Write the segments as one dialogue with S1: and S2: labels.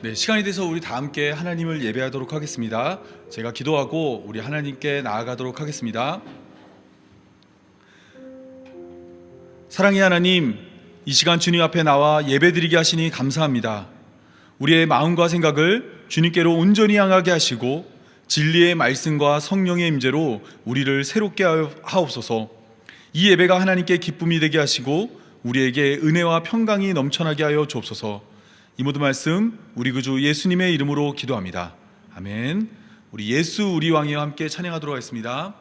S1: 네, 시간이 돼서 우리 다 함께 하나님을 예배하도록 하겠습니다. 제가 기도하고 우리 하나님께 나아가도록 하겠습니다. 사랑의 하나님, 이 시간 주님 앞에 나와 예배드리게 하시니 감사합니다. 우리의 마음과 생각을 주님께로 온전히 향하게 하시고 진리의 말씀과 성령의 임재로 우리를 새롭게 하옵소서. 이 예배가 하나님께 기쁨이 되게 하시고 우리에게 은혜와 평강이 넘쳐나게 하여 주옵소서. 이 모든 말씀 우리 구주 예수님의 이름으로 기도합니다. 아멘. 우리 예수 우리 왕이와 함께 찬양하도록 하겠습니다.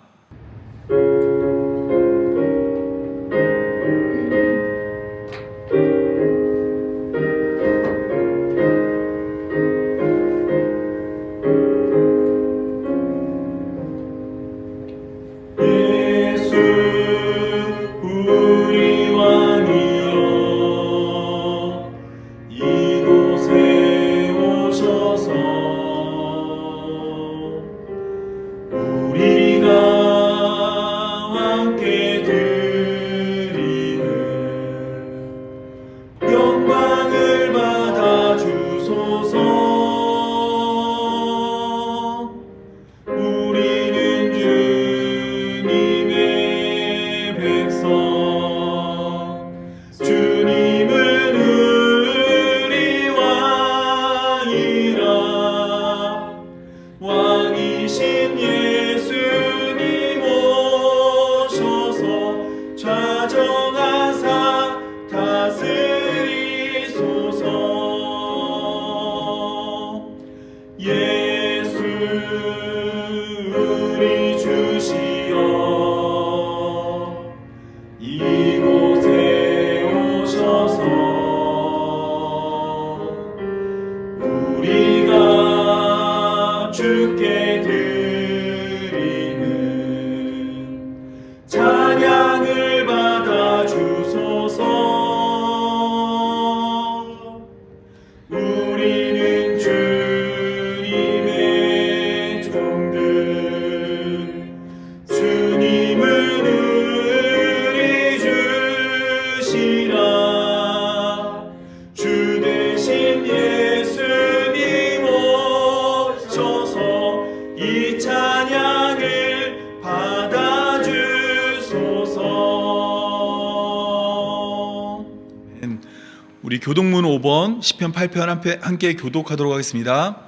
S1: 우리 교독문 5번 시편 8편 함께 교독하도록 하겠습니다.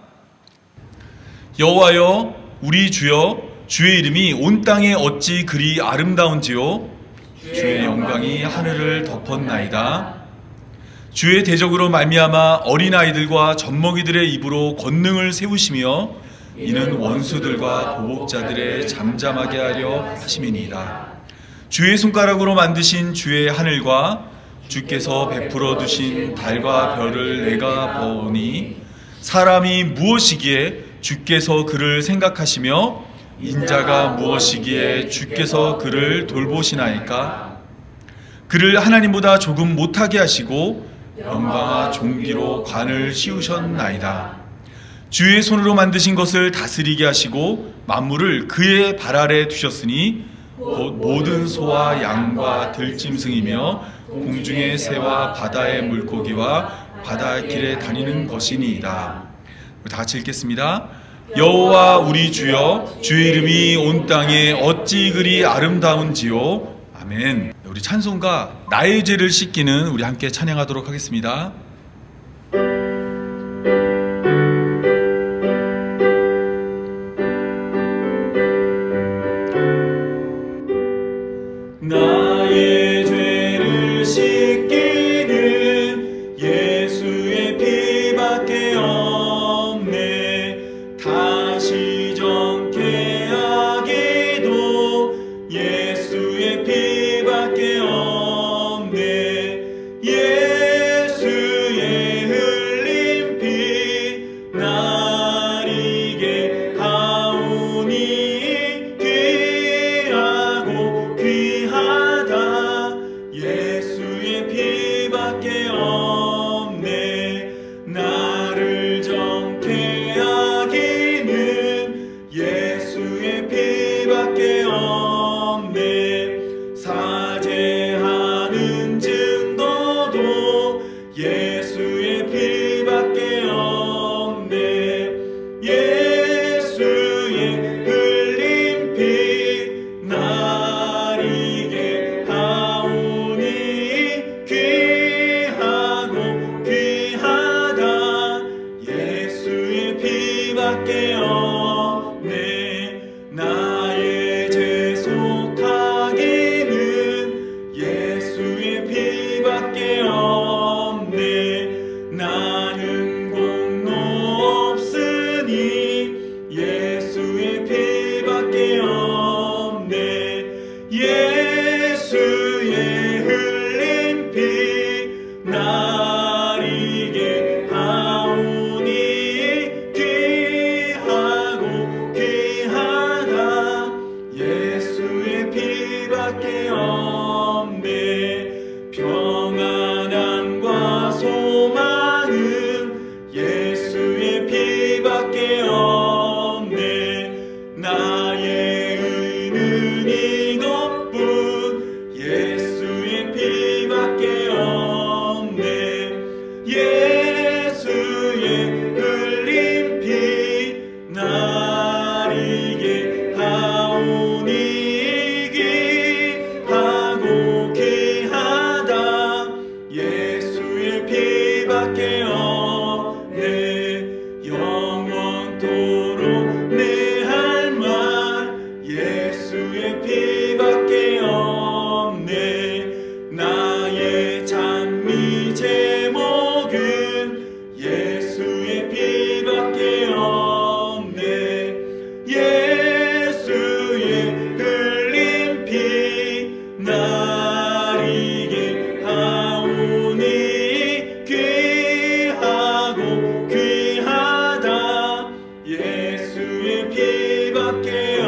S1: 여호와여, 우리 주여, 주의 이름이 온 땅에 어찌 그리 아름다운지요. 주의 영광이 하늘을 덮었나이다. 주의 대적으로 말미암아 어린아이들과 젖먹이들의 입으로 권능을 세우시며 이는 원수들과 보복자들의 잠잠하게 하려 하심이니이다. 주의 손가락으로 만드신 주의 하늘과 주께서 베풀어 두신 달과 별을 내가 보니 사람이 무엇이기에 주께서 그를 생각하시며 인자가 무엇이기에 주께서 그를 돌보시나이까. 그를 하나님보다 조금 못하게 하시고 영광과 존귀로 관을 씌우셨나이다. 주의 손으로 만드신 것을 다스리게 하시고 만물을 그의 발 아래 두셨으니 곧 모든 소와 양과 들짐승이며 공중의 새와 바다의 물고기와 바닷길에 다니는 것이니이다. 다 같이 읽겠습니다. 여호와 우리 주여, 주의 이름이 온 땅에 어찌 그리 아름다운지요. 아멘. 우리 찬송가 나의 죄를 씻기는 우리 함께 찬양하도록 하겠습니다. 나의 죄를 씻기는 예수의 피밖에 없네. 다시 정케 하기도 예수의 피밖에 없네. 예수의 흘린 피 날 이게 하오니 귀하고 귀하다. 예수의 피밖에 없네. 나를 정케 하기는 예수의 피밖에 없네. 사죄하는 증거도 예수의 피밖에 없네. 피밖에 없네. 나는 공로 없으니 예수의 피밖에 없네. 예수의 흘린 피 날 이게 하오니 귀하고 귀하다. 예수의 피밖에 없네. 평안함과 소망은 예수의 피밖에 없네. 나의 의는 이것뿐 예수의 피밖에 없네. 예수의 흘린 피 날 이게 하오니 귀하고 귀하다. 예수의 피밖에 없네. 영원토록 내 할 말 예수의 피밖에 없네. 나의 찬미 제목은 예수의 피밖에 없네. 예수의 흘린 피 날 이게 하오니 귀하고 귀하다. 예수의 피밖에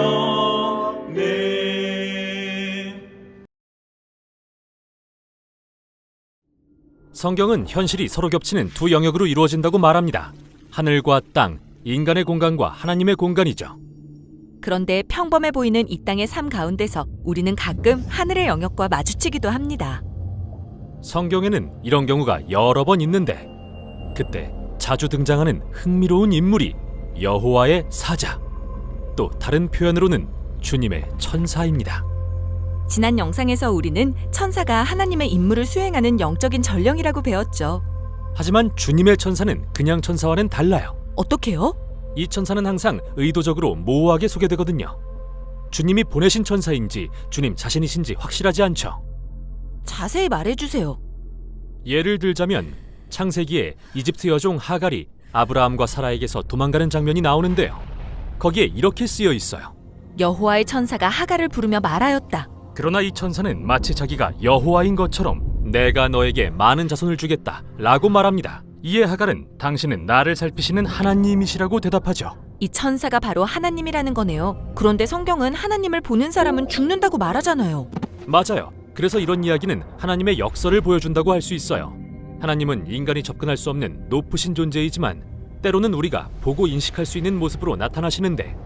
S1: 없네.
S2: 성경은 현실이 서로 겹치는 두 영역으로 이루어진다고 말합니다. 하늘과 땅, 인간의 공간과 하나님의 공간이죠.
S3: 그런데 평범해 보이는 이 땅의 삶 가운데서 우리는 가끔 하늘의 영역과 마주치기도 합니다.
S2: 성경에는 이런 경우가 여러 번 있는데 그때 자주 등장하는 흥미로운 인물이 여호와의 사자, 또 다른 표현으로는 주님의 천사입니다.
S3: 지난 영상에서 우리는 천사가 하나님의 임무를 수행하는 영적인 전령이라고 배웠죠.
S2: 하지만 주님의 천사는 그냥 천사와는 달라요.
S3: 어떻게요?
S2: 이 천사는 항상 의도적으로 모호하게 소개되거든요. 주님이 보내신 천사인지 주님 자신이신지 확실하지 않죠.
S3: 자세히 말해주세요.
S2: 예를 들자면 창세기에 이집트 여종 하갈이 아브라함과 사라에게서 도망가는 장면이 나오는데요. 거기에 이렇게 쓰여 있어요.
S3: 여호와의 천사가 하갈을 부르며 말하였다.
S2: 그러나 이 천사는 마치 자기가 여호와인 것처럼 내가 너에게 많은 자손을 주겠다 라고 말합니다. 이에 하갈은 당신은 나를 살피시는 하나님이시라고 대답하죠.
S3: 이 천사가 바로 하나님이라는 거네요. 그런데 성경은 하나님을 보는 사람은 죽는다고 말하잖아요.
S2: 맞아요. 그래서 이런 이야기는 하나님의 역설을 보여준다고 할 수 있어요. 하나님은 인간이 접근할 수 없는 높으신 존재이지만 때로는 우리가 보고 인식할 수 있는 모습으로 나타나시는데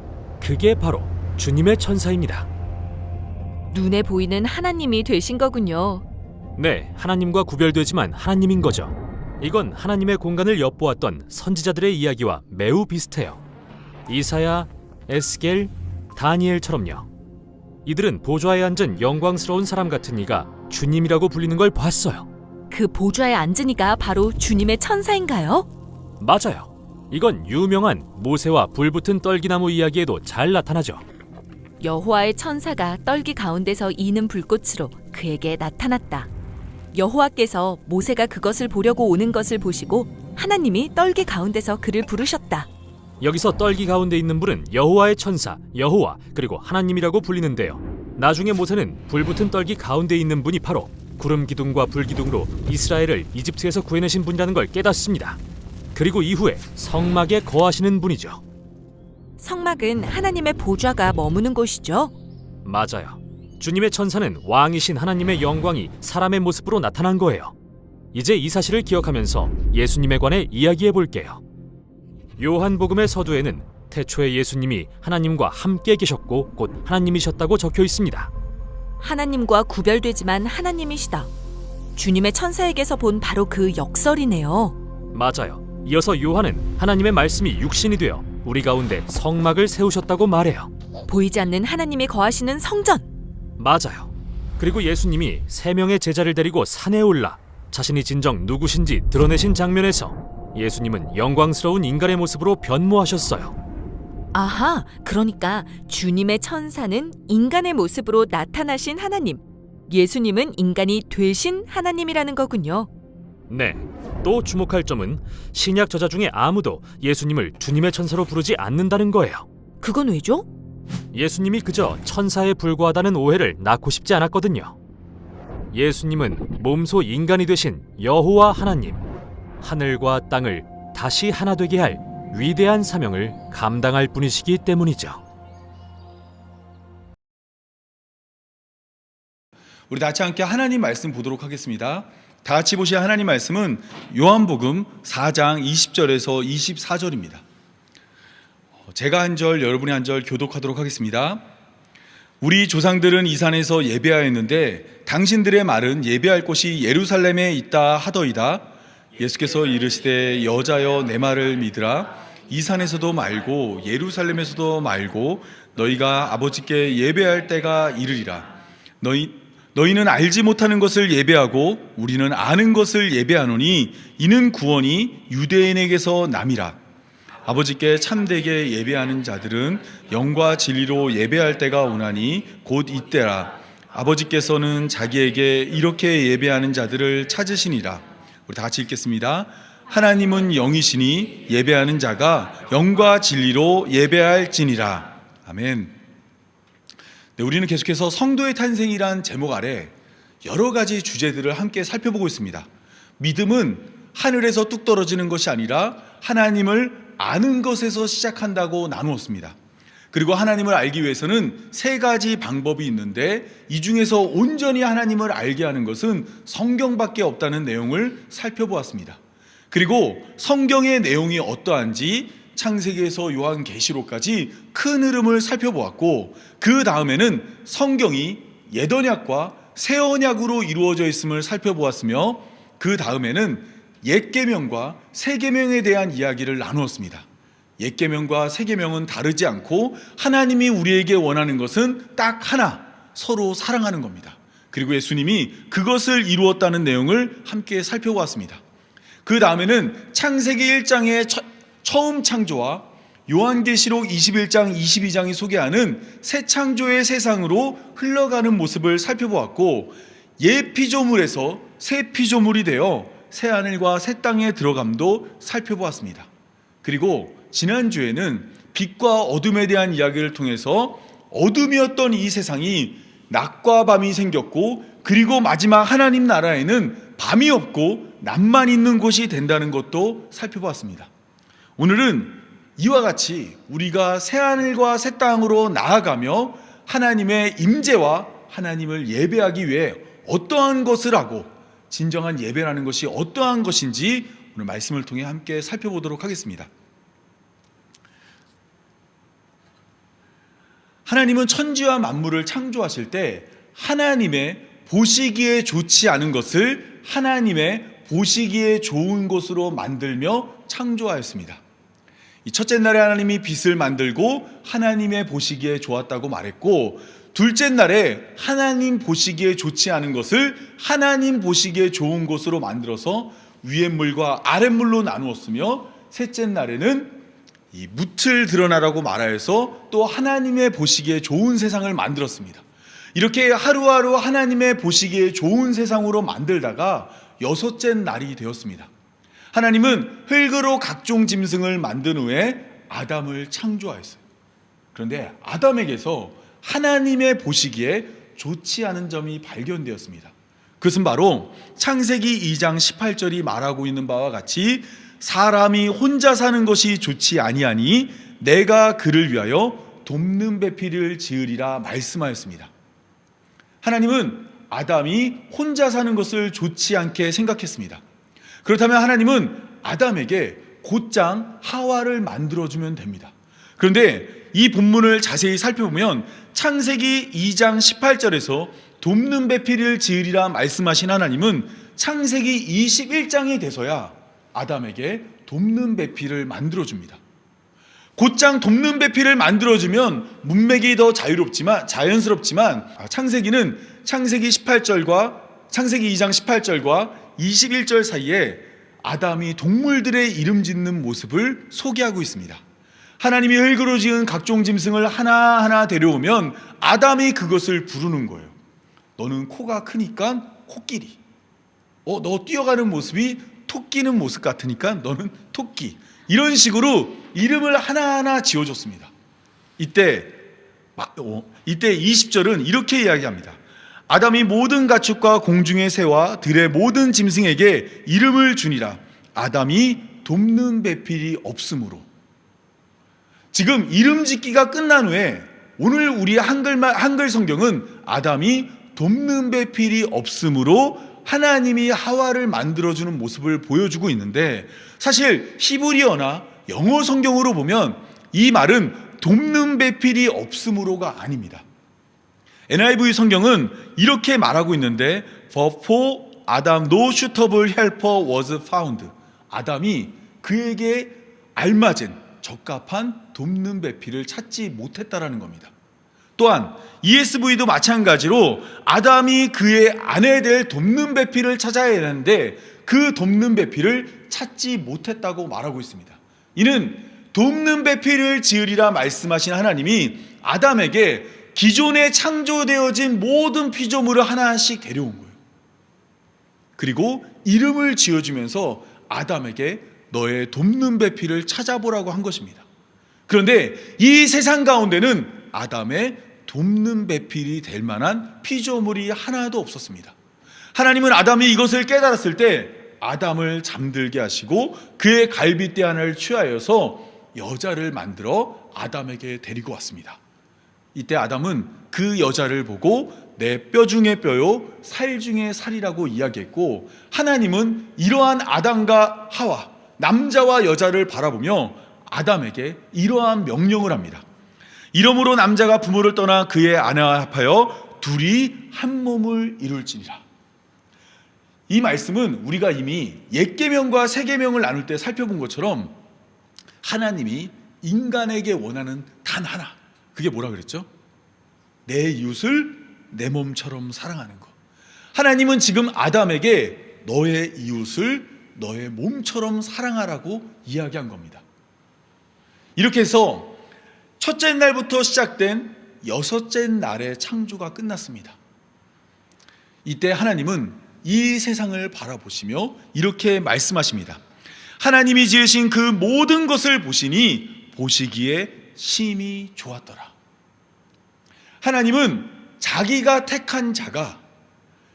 S2: 그게 바로 주님의 천사입니다.
S3: 눈에 보이는 하나님이 되신 거군요.
S2: 네, 하나님과 구별되지만 하나님인 거죠. 이건 하나님의 공간을 엿보았던 선지자들의 이야기와 매우 비슷해요. 이사야, 에스겔, 다니엘처럼요. 이들은 보좌에 앉은 영광스러운 사람 같은 이가 주님이라고 불리는 걸 봤어요.
S3: 그 보좌에 앉은 이가 바로 주님의 천사인가요?
S2: 맞아요. 이건 유명한 모세와 불붙은 떨기나무 이야기에도 잘 나타나죠.
S3: 여호와의 천사가 떨기 가운데서 이는 불꽃으로 그에게 나타났다. 여호와께서 모세가 그것을 보려고 오는 것을 보시고 하나님이 떨기 가운데서 그를 부르셨다.
S2: 여기서 떨기 가운데 있는 불은 여호와의 천사, 여호와 그리고 하나님이라고 불리는데요. 나중에 모세는 불붙은 떨기 가운데 있는 분이 바로 구름 기둥과 불 기둥으로 이스라엘을 이집트에서 구해내신 분이라는 걸 깨닫습니다. 그리고 이후에 성막에 거하시는 분이죠.
S3: 성막은 하나님의 보좌가 머무는 곳이죠.
S2: 맞아요. 주님의 천사는 왕이신 하나님의 영광이 사람의 모습으로 나타난 거예요. 이제 이 사실을 기억하면서 예수님에 관해 이야기해 볼게요. 요한복음의 서두에는 태초에 예수님이 하나님과 함께 계셨고 곧 하나님이셨다고 적혀 있습니다.
S3: 하나님과 구별되지만 하나님이시다. 주님의 천사에게서 본 바로 그 역설이네요.
S2: 맞아요. 이어서 요한은 하나님의 말씀이 육신이 되어 우리 가운데 성막을 세우셨다고 말해요.
S3: 보이지 않는 하나님이 거하시는 성전.
S2: 맞아요. 그리고 예수님이 3명의 제자를 데리고 산에 올라 자신이 진정 누구신지 드러내신 장면에서 예수님은 영광스러운 인간의 모습으로 변모하셨어요.
S3: 아하, 그러니까 주님의 천사는 인간의 모습으로 나타나신 하나님, 예수님은 인간이 되신 하나님이라는 거군요.
S2: 네, 또 주목할 점은 신약 저자 중에 아무도 예수님을 주님의 천사로 부르지 않는다는 거예요.
S3: 그건 왜죠?
S2: 예수님이 그저 천사에 불과하다는 오해를 낳고 싶지 않았거든요. 예수님은 몸소 인간이 되신 여호와 하나님, 하늘과 땅을 다시 하나 되게 할 위대한 사명을 감당할 분이시기 때문이죠.
S1: 우리 다 같이 함께 하나님 말씀 보도록 하겠습니다. 다 같이 보실 하나님 말씀은 요한복음 4장 20절에서 24절입니다. 제가 한 절, 여러분이 한 절 교독하도록 하겠습니다. 우리 조상들은 이 산에서 예배하였는데 당신들의 말은 예배할 곳이 예루살렘에 있다 하더이다. 예수께서 이르시되 여자여 내 말을 믿으라. 이 산에서도 말고 예루살렘에서도 말고 너희가 아버지께 예배할 때가 이르리라. 너희는 알지 못하는 것을 예배하고 우리는 아는 것을 예배하노니 이는 구원이 유대인에게서 남이라. 아버지께 참되게 예배하는 자들은 영과 진리로 예배할 때가 오나니 곧 이때라. 아버지께서는 자기에게 이렇게 예배하는 자들을 찾으시니라. 우리 다 같이 읽겠습니다. 하나님은 영이시니 예배하는 자가 영과 진리로 예배할지니라. 아멘. 네, 우리는 계속해서 성도의 탄생이란 제목 아래 여러 가지 주제들을 함께 살펴보고 있습니다. 믿음은 하늘에서 뚝 떨어지는 것이 아니라 하나님을 아는 것에서 시작한다고 나누었습니다. 그리고 하나님을 알기 위해서는 세 가지 방법이 있는데 이 중에서 온전히 하나님을 알게 하는 것은 성경밖에 없다는 내용을 살펴보았습니다. 그리고 성경의 내용이 어떠한지 창세기에서 요한계시록까지 큰 흐름을 살펴보았고, 그 다음에는 성경이 옛언약과 새언약으로 이루어져 있음을 살펴보았으며, 그 다음에는 옛계명과 새계명에 대한 이야기를 나누었습니다. 옛계명과 새계명은 다르지 않고 하나님이 우리에게 원하는 것은 딱 하나, 서로 사랑하는 겁니다. 그리고 예수님이 그것을 이루었다는 내용을 함께 살펴보았습니다. 그 다음에는 창세기 1장의 처음 창조와 요한계시록 21장, 22장이 소개하는 새 창조의 세상으로 흘러가는 모습을 살펴보았고, 옛 피조물에서 새 피조물이 되어 새 하늘과 새 땅에 들어감도 살펴보았습니다. 그리고 지난주에는 빛과 어둠에 대한 이야기를 통해서 어둠이었던 이 세상이 낮과 밤이 생겼고, 그리고 마지막 하나님 나라에는 밤이 없고 낮만 있는 곳이 된다는 것도 살펴보았습니다. 오늘은 이와 같이 우리가 새하늘과 새 땅으로 나아가며 하나님의 임재와 하나님을 예배하기 위해 어떠한 것을 하고 진정한 예배라는 것이 어떠한 것인지 오늘 말씀을 통해 함께 살펴보도록 하겠습니다. 하나님은 천지와 만물을 창조하실 때 하나님의 보시기에 좋지 않은 것을 하나님의 보시기에 좋은 것으로 만들며 창조하였습니다. 이 첫째 날에 하나님이 빛을 만들고 하나님의 보시기에 좋았다고 말했고, 둘째 날에 하나님 보시기에 좋지 않은 것을 하나님 보시기에 좋은 것으로 만들어서 위의 물과 아랫물로 나누었으며, 셋째 날에는 이 묻을 드러나라고 말하여서 또 하나님의 보시기에 좋은 세상을 만들었습니다. 이렇게 하루하루 하나님의 보시기에 좋은 세상으로 만들다가 여섯째 날이 되었습니다. 하나님은 흙으로 각종 짐승을 만든 후에 아담을 창조하였어요. 그런데 아담에게서 하나님의 보시기에 좋지 않은 점이 발견되었습니다. 그것은 바로 창세기 2장 18절이 말하고 있는 바와 같이 사람이 혼자 사는 것이 좋지 아니하니 내가 그를 위하여 돕는 배필을 지으리라 말씀하였습니다. 하나님은 아담이 혼자 사는 것을 좋지 않게 생각했습니다. 그렇다면 하나님은 아담에게 곧장 하와를 만들어주면 됩니다. 그런데 이 본문을 자세히 살펴보면 창세기 2장 18절에서 돕는 배필을 지으리라 말씀하신 하나님은 창세기 21장이 돼서야 아담에게 돕는 배필을 만들어줍니다. 곧장 돕는 배필을 만들어주면 문맥이 더 자연스럽지만 창세기는 창세기 2장 18절과 21절 사이에 아담이 동물들의 이름 짓는 모습을 소개하고 있습니다. 하나님이 흙으로 지은 각종 짐승을 하나하나 데려오면 아담이 그것을 부르는 거예요. 너는 코가 크니까 코끼리. 너 뛰어가는 모습이 토끼는 모습 같으니까 너는 토끼. 이런 식으로 이름을 하나하나 지어줬습니다. 이때 20절은 이렇게 이야기합니다. 아담이 모든 가축과 공중의 새와 들의 모든 짐승에게 이름을 주니라. 아담이 돕는 배필이 없으므로. 지금 이름 짓기가 끝난 후에 오늘 우리 한글 성경은 아담이 돕는 배필이 없으므로 하나님이 하와를 만들어주는 모습을 보여주고 있는데, 사실 히브리어나 영어 성경으로 보면 이 말은 돕는 배필이 없으므로가 아닙니다. NIV 성경은 이렇게 말하고 있는데, For Adam no suitable helper was found. 아담이 그에게 알맞은 적합한 돕는 배필을 찾지 못했다라는 겁니다. 또한 ESV도 마찬가지로 아담이 그의 아내 될 돕는 배필을 찾아야 하는데 그 돕는 배필을 찾지 못했다고 말하고 있습니다. 이는 돕는 배필을 지으리라 말씀하신 하나님이 아담에게 기존에 창조되어진 모든 피조물을 하나씩 데려온 거예요. 그리고 이름을 지어주면서 아담에게 너의 돕는 배필을 찾아보라고 한 것입니다. 그런데 이 세상 가운데는 아담의 돕는 배필이 될 만한 피조물이 하나도 없었습니다. 하나님은 아담이 이것을 깨달았을 때 아담을 잠들게 하시고 그의 갈빗대 하나를 취하여서 여자를 만들어 아담에게 데리고 왔습니다. 이때 아담은 그 여자를 보고 내 뼈 중에 뼈요 살 중에 살이라고 이야기했고, 하나님은 이러한 아담과 하와, 남자와 여자를 바라보며 아담에게 이러한 명령을 합니다. 이러므로 남자가 부모를 떠나 그의 아내와 합하여 둘이 한 몸을 이룰지니라. 이 말씀은 우리가 이미 옛 계명과 새 계명을 나눌 때 살펴본 것처럼 하나님이 인간에게 원하는 단 하나, 그게 뭐라 그랬죠? 내 이웃을 내 몸처럼 사랑하는 것. 하나님은 지금 아담에게 너의 이웃을 너의 몸처럼 사랑하라고 이야기한 겁니다. 이렇게 해서 첫째 날부터 시작된 여섯째 날의 창조가 끝났습니다. 이때 하나님은 이 세상을 바라보시며 이렇게 말씀하십니다. 하나님이 지으신 그 모든 것을 보시니 보시기에 심히 좋았더라. 하나님은 자기가 택한 자가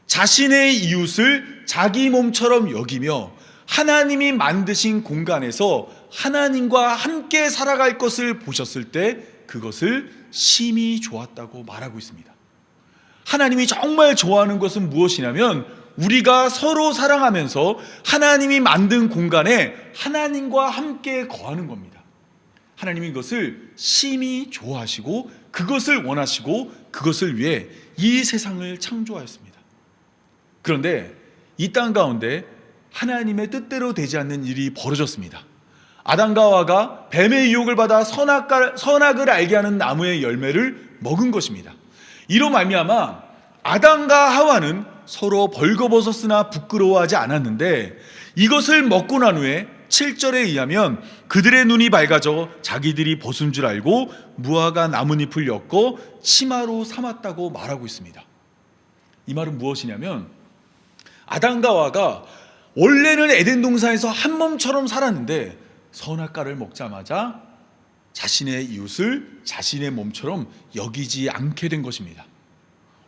S1: 자신의 이웃을 자기 몸처럼 여기며 하나님이 만드신 공간에서 하나님과 함께 살아갈 것을 보셨을 때 그것을 심히 좋았다고 말하고 있습니다. 하나님이 정말 좋아하는 것은 무엇이냐면 우리가 서로 사랑하면서 하나님이 만든 공간에 하나님과 함께 거하는 겁니다. 하나님이 이것을 심히 좋아하시고 그것을 원하시고 그것을 위해 이 세상을 창조하였습니다. 그런데 이 땅 가운데 하나님의 뜻대로 되지 않는 일이 벌어졌습니다. 아담과 하와가 뱀의 유혹을 받아 선악을 알게 하는 나무의 열매를 먹은 것입니다. 이로 말미암아 아담과 하와는 서로 벌거벗었으나 부끄러워하지 않았는데 이것을 먹고 난 후에 7절에 의하면 그들의 눈이 밝아져 자기들이 벗은 줄 알고 무화과 나뭇잎을 엮어 치마로 삼았다고 말하고 있습니다. 이 말은 무엇이냐면 아담과 하와가 원래는 에덴 동산에서 한 몸처럼 살았는데 선악과를 먹자마자 자신의 이웃을 자신의 몸처럼 여기지 않게 된 것입니다.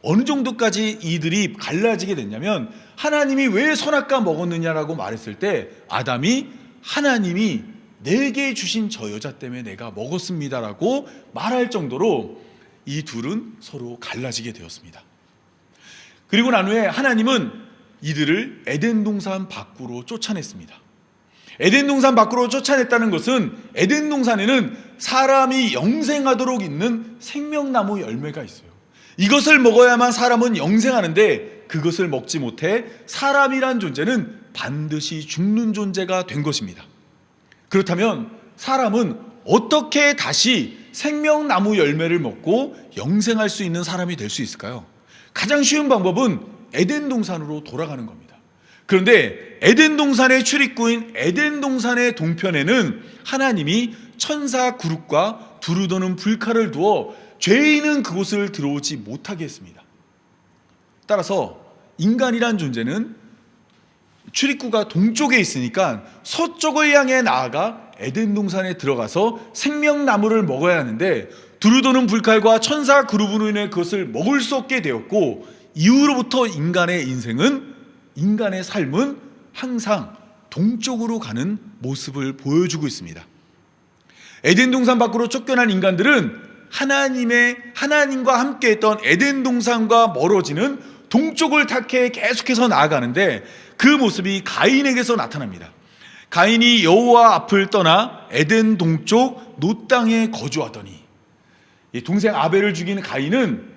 S1: 어느 정도까지 이들이 갈라지게 됐냐면 하나님이 왜 선악과 먹었느냐라고 말했을 때 아담이 하나님이 내게 주신 저 여자 때문에 내가 먹었습니다라고 말할 정도로 이 둘은 서로 갈라지게 되었습니다. 그리고 난 후에 하나님은 이들을 에덴 동산 밖으로 쫓아냈습니다. 에덴 동산 밖으로 쫓아냈다는 것은 에덴 동산에는 사람이 영생하도록 있는 생명나무 열매가 있어요. 이것을 먹어야만 사람은 영생하는데 그것을 먹지 못해 사람이란 존재는 반드시 죽는 존재가 된 것입니다. 그렇다면 사람은 어떻게 다시 생명나무 열매를 먹고 영생할 수 있는 사람이 될 수 있을까요? 가장 쉬운 방법은 에덴 동산으로 돌아가는 겁니다. 그런데 에덴 동산의 출입구인 에덴 동산의 동편에는 하나님이 천사 구룹과 두루도는 불칼을 두어 죄인은 그곳을 들어오지 못하게 했습니다. 따라서 인간이란 존재는 출입구가 동쪽에 있으니까 서쪽을 향해 나아가 에덴 동산에 들어가서 생명나무를 먹어야 하는데 두루도는 불칼과 천사 그룹으로 인해 그것을 먹을 수 없게 되었고, 이후로부터 인간의 삶은 항상 동쪽으로 가는 모습을 보여주고 있습니다. 에덴 동산 밖으로 쫓겨난 인간들은 하나님과 함께했던 에덴 동산과 멀어지는 동쪽을 택해 계속해서 나아가는데, 그 모습이 가인에게서 나타납니다. 가인이 여호와 앞을 떠나 에덴 동쪽 노 땅에 거주하더니, 이 동생 아벨을 죽인 가인은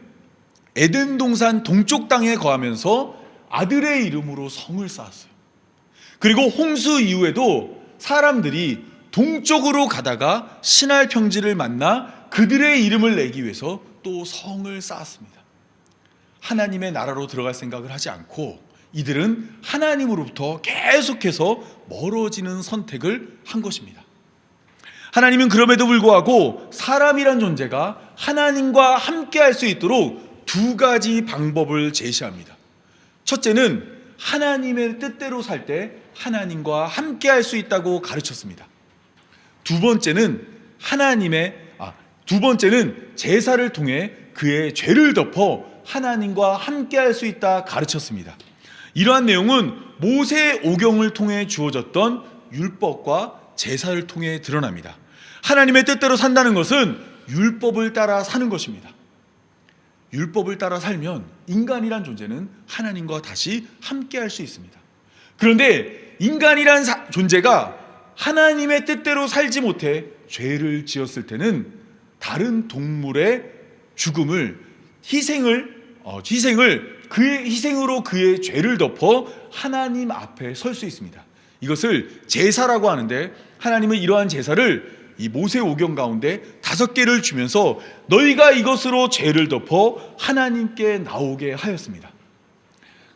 S1: 에덴 동산 동쪽 땅에 거하면서 아들의 이름으로 성을 쌓았어요. 그리고 홍수 이후에도 사람들이 동쪽으로 가다가 신할 평지를 만나 그들의 이름을 내기 위해서 또 성을 쌓았습니다. 하나님의 나라로 들어갈 생각을 하지 않고 이들은 하나님으로부터 계속해서 멀어지는 선택을 한 것입니다. 하나님은 그럼에도 불구하고 사람이란 존재가 하나님과 함께 할 수 있도록 두 가지 방법을 제시합니다. 첫째는 하나님의 뜻대로 살 때 하나님과 함께 할 수 있다고 가르쳤습니다. 두 번째는 제사를 통해 그의 죄를 덮어 하나님과 함께 할 수 있다 가르쳤습니다. 이러한 내용은 모세 오경을 통해 주어졌던 율법과 제사를 통해 드러납니다. 하나님의 뜻대로 산다는 것은 율법을 따라 사는 것입니다. 율법을 따라 살면 인간이란 존재는 하나님과 다시 함께 할 수 있습니다. 그런데 인간이란 존재가 하나님의 뜻대로 살지 못해 죄를 지었을 때는 다른 동물의 그의 희생으로 그의 죄를 덮어 하나님 앞에 설 수 있습니다. 이것을 제사라고 하는데, 하나님은 이러한 제사를 이 모세 오경 가운데 5개를 주면서 너희가 이것으로 죄를 덮어 하나님께 나오게 하였습니다.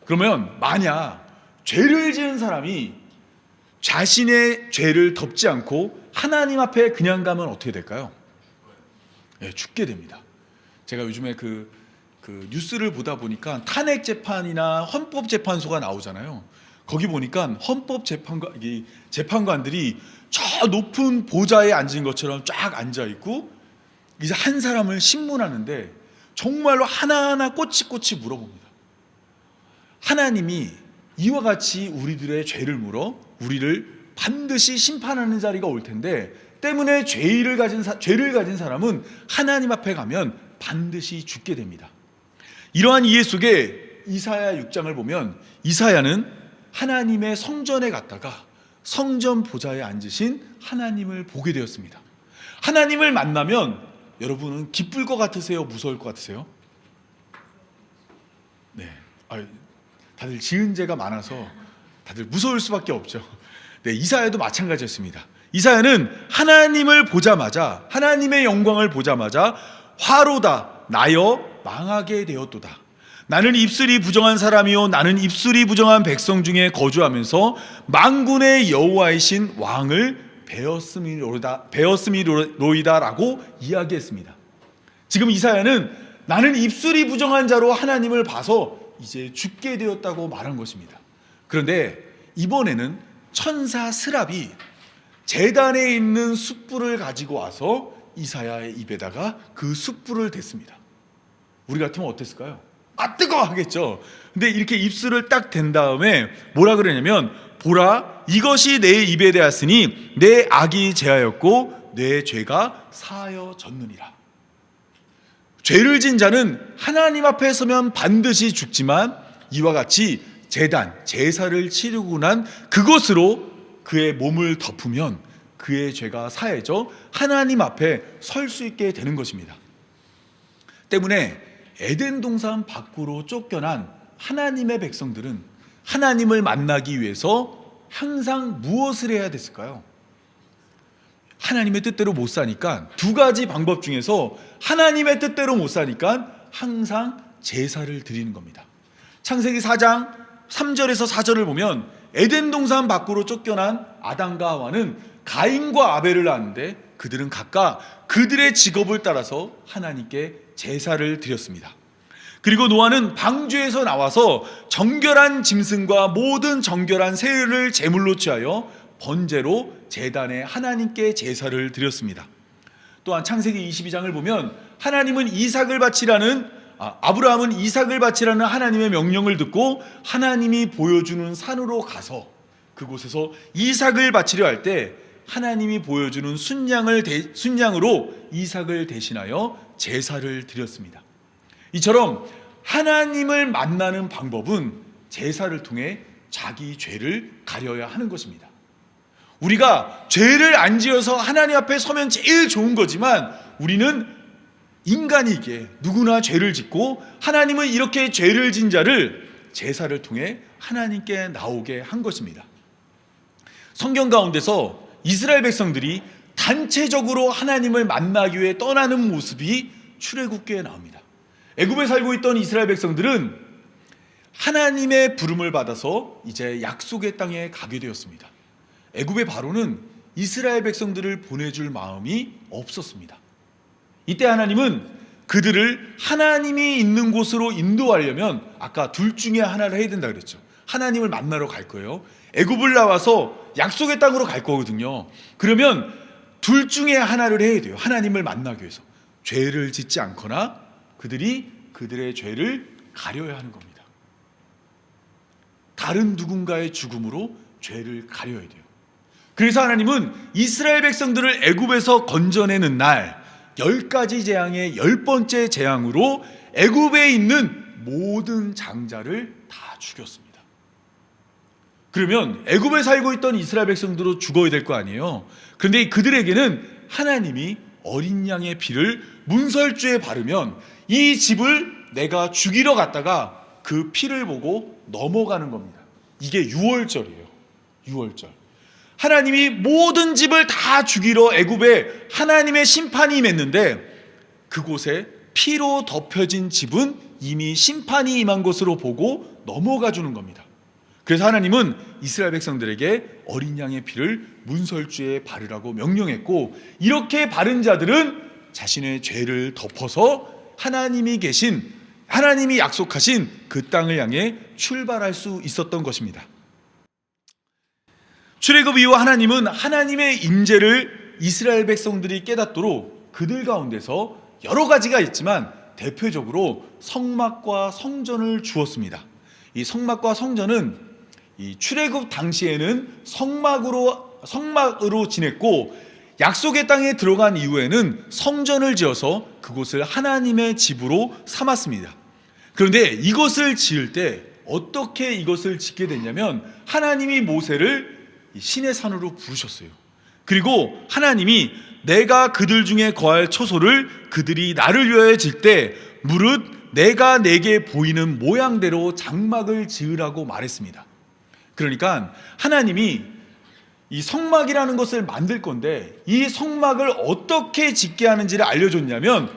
S1: 그러면 만약 죄를 지은 사람이 자신의 죄를 덮지 않고 하나님 앞에 그냥 가면 어떻게 될까요? 죽게 됩니다. 제가 요즘에 그 뉴스를 보다 보니까 탄핵 재판이나 헌법 재판소가 나오잖아요. 거기 보니까 재판관들이 저 높은 보좌에 앉은 것처럼 쫙 앉아 있고, 이제 한 사람을 신문하는데 정말로 하나하나 꼬치꼬치 물어봅니다. 하나님이 이와 같이 우리들의 죄를 물어 우리를 반드시 심판하는 자리가 올 텐데, 때문에 죄를 가진 사람은 하나님 앞에 가면 반드시 죽게 됩니다. 이러한 이해 속에 이사야 6장을 보면, 이사야는 하나님의 성전에 갔다가 성전 보좌에 앉으신 하나님을 보게 되었습니다. 하나님을 만나면 여러분은 기쁠 것 같으세요? 무서울 것 같으세요? 네, 다들 지은 죄가 많아서 다들 무서울 수밖에 없죠. 네, 이사야도 마찬가지였습니다. 이사야는 하나님의 영광을 보자마자 화로다 나여 망하게 되었도다. 나는 입술이 부정한 사람이요 나는 입술이 부정한 백성 중에 거주하면서 만군의 여호와이신 왕을 배웠음이로이다라고 이야기했습니다. 지금 이사야는 나는 입술이 부정한 자로 하나님을 봐서 이제 죽게 되었다고 말한 것입니다. 그런데 이번에는 천사 스랍이 제단에 있는 숯불을 가지고 와서 이사야의 입에다가 그 숯불을 댔습니다. 우리 같으면 어땠을까요? 뜨거워 하겠죠. 근데 이렇게 입술을 딱 댄 다음에 뭐라 그러냐면, 보라 이것이 내 입에 대하였으니 내 악이 제하였고 내 죄가 사하여졌느니라. 죄를 진 자는 하나님 앞에 서면 반드시 죽지만, 이와 같이 제사를 치르고 난 그것으로 그의 몸을 덮으면 그의 죄가 사해져 하나님 앞에 설 수 있게 되는 것입니다. 때문에 에덴 동산 밖으로 쫓겨난 하나님의 백성들은 하나님을 만나기 위해서 항상 무엇을 해야 됐을까요? 하나님의 뜻대로 못 사니까 두 가지 방법 중에서 하나님의 뜻대로 못 사니까 항상 제사를 드리는 겁니다. 창세기 4장 3절에서 4절을 보면 에덴 동산 밖으로 쫓겨난 아담과 하와는 가인과 아벨을 낳았는데, 그들은 각각 그들의 직업을 따라서 하나님께 제사를 드렸습니다. 그리고 노아는 방주에서 나와서 정결한 짐승과 모든 정결한 새를 제물로 취하여 번제로 제단에 하나님께 제사를 드렸습니다. 또한 창세기 22장을 보면 하나님은 아브라함은 이삭을 바치라는 하나님의 명령을 듣고 하나님이 보여주는 산으로 가서 그곳에서 이삭을 바치려 할 때 하나님이 보여주는 순양으로 이삭을 대신하여 제사를 드렸습니다. 이처럼 하나님을 만나는 방법은 제사를 통해 자기 죄를 가려야 하는 것입니다. 우리가 죄를 안 지어서 하나님 앞에 서면 제일 좋은 거지만 우리는 인간이기에 누구나 죄를 짓고 하나님은 이렇게 죄를 진 자를 제사를 통해 하나님께 나오게 한 것입니다. 성경 가운데서 이스라엘 백성들이 단체적으로 하나님을 만나기 위해 떠나는 모습이 출애굽기에 나옵니다. 애굽에 살고 있던 이스라엘 백성들은 하나님의 부름을 받아서 이제 약속의 땅에 가게 되었습니다. 애굽의 바로는 이스라엘 백성들을 보내줄 마음이 없었습니다. 이때 하나님은 그들을 하나님이 있는 곳으로 인도하려면 아까 둘 중에 하나를 해야 된다 그랬죠. 하나님을 만나러 갈 거예요. 애굽을 나와서 약속의 땅으로 갈 거거든요. 그러면 둘 중에 하나를 해야 돼요. 하나님을 만나기 위해서. 죄를 짓지 않거나 그들이 그들의 죄를 가려야 하는 겁니다. 다른 누군가의 죽음으로 죄를 가려야 돼요. 그래서 하나님은 이스라엘 백성들을 애굽에서 건져내는 날 10가지 재앙의 10번째 재앙으로 애굽에 있는 모든 장자를 다 죽였습니다. 그러면 애굽에 살고 있던 이스라엘 백성들도 죽어야 될 거 아니에요. 그런데 그들에게는 하나님이 어린 양의 피를 문설주에 바르면 이 집을 내가 죽이러 갔다가 그 피를 보고 넘어가는 겁니다. 이게 유월절이에요. 유월절. 하나님이 모든 집을 다 죽이러 애굽에 하나님의 심판이 임했는데 그곳에 피로 덮여진 집은 이미 심판이 임한 것으로 보고 넘어가 주는 겁니다. 그래서 하나님은 이스라엘 백성들에게 어린 양의 피를 문설주에 바르라고 명령했고 이렇게 바른 자들은 자신의 죄를 덮어서 하나님이 약속하신 그 땅을 향해 출발할 수 있었던 것입니다. 출애굽 이후 하나님은 하나님의 임재를 이스라엘 백성들이 깨닫도록 그들 가운데서 여러 가지가 있지만 대표적으로 성막과 성전을 주었습니다. 이 성막과 성전은 이 출애굽 당시에는 성막으로 지냈고 약속의 땅에 들어간 이후에는 성전을 지어서 그곳을 하나님의 집으로 삼았습니다. 그런데 이것을 지을 때 어떻게 이것을 짓게 됐냐면 하나님이 모세를 신의 산으로 부르셨어요. 그리고 하나님이 내가 그들 중에 거할 초소를 그들이 나를 위하여 질 때 무릇 내가 내게 보이는 모양대로 장막을 지으라고 말했습니다. 그러니까 하나님이 이 성막이라는 것을 만들 건데 이 성막을 어떻게 짓게 하는지를 알려줬냐면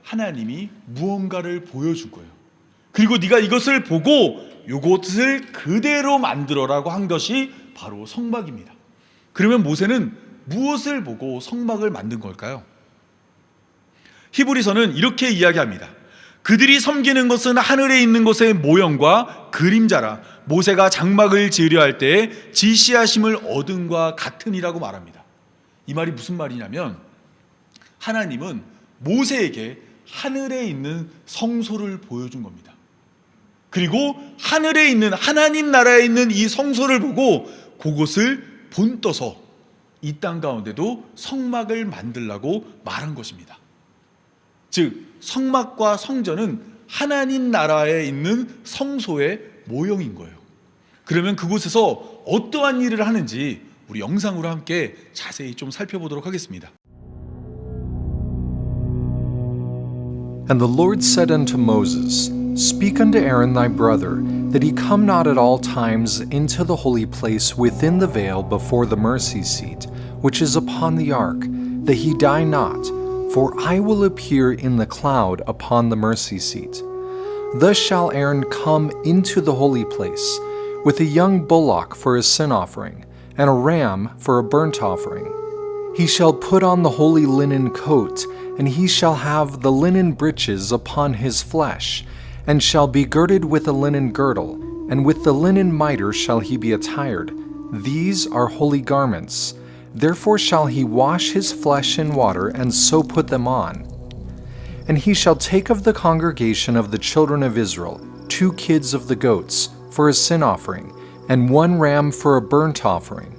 S1: 하나님이 무언가를 보여준 거예요. 그리고 네가 이것을 보고 이것을 그대로 만들어라고 한 것이 바로 성막입니다. 그러면 모세는 무엇을 보고 성막을 만든 걸까요? 히브리서는 이렇게 이야기합니다. 그들이 섬기는 것은 하늘에 있는 것의 모형과 그림자라 모세가 장막을 지으려 할 때에 지시하심을 얻은과 같으니라고 말합니다. 이 말이 무슨 말이냐면 하나님은 모세에게 하늘에 있는 성소를 보여준 겁니다. 그리고 하늘에 있는 하나님 나라에 있는 이 성소를 보고 그곳을 본떠서 이 땅 가운데도 성막을 만들라고 말한 것입니다. 즉 성막과 성전은 하나님 나라에 있는 성소의 모형인 거예요. 그러면 그곳에서 어떠한 일을 하는지 우리 영상으로 함께 자세히 좀 살펴보도록 하겠습니다.
S4: And the Lord said unto Moses, Speak unto Aaron thy brother, that he come not at all times into the holy place within the veil before the mercy seat, which is upon the ark, that he die not, for I will appear in the cloud upon the mercy seat. Thus shall Aaron come into the holy place, with a young bullock for a sin offering, and a ram for a burnt offering. He shall put on the holy linen coat, and he shall have the linen breeches upon his flesh, and shall be girded with a linen girdle, and with the linen mitre shall he be attired. These are holy garments. Therefore shall he wash his flesh in water, and so put them on. And he shall take of the congregation of the children of Israel 2 kids of the goats for a sin offering, and 1 ram for a burnt offering.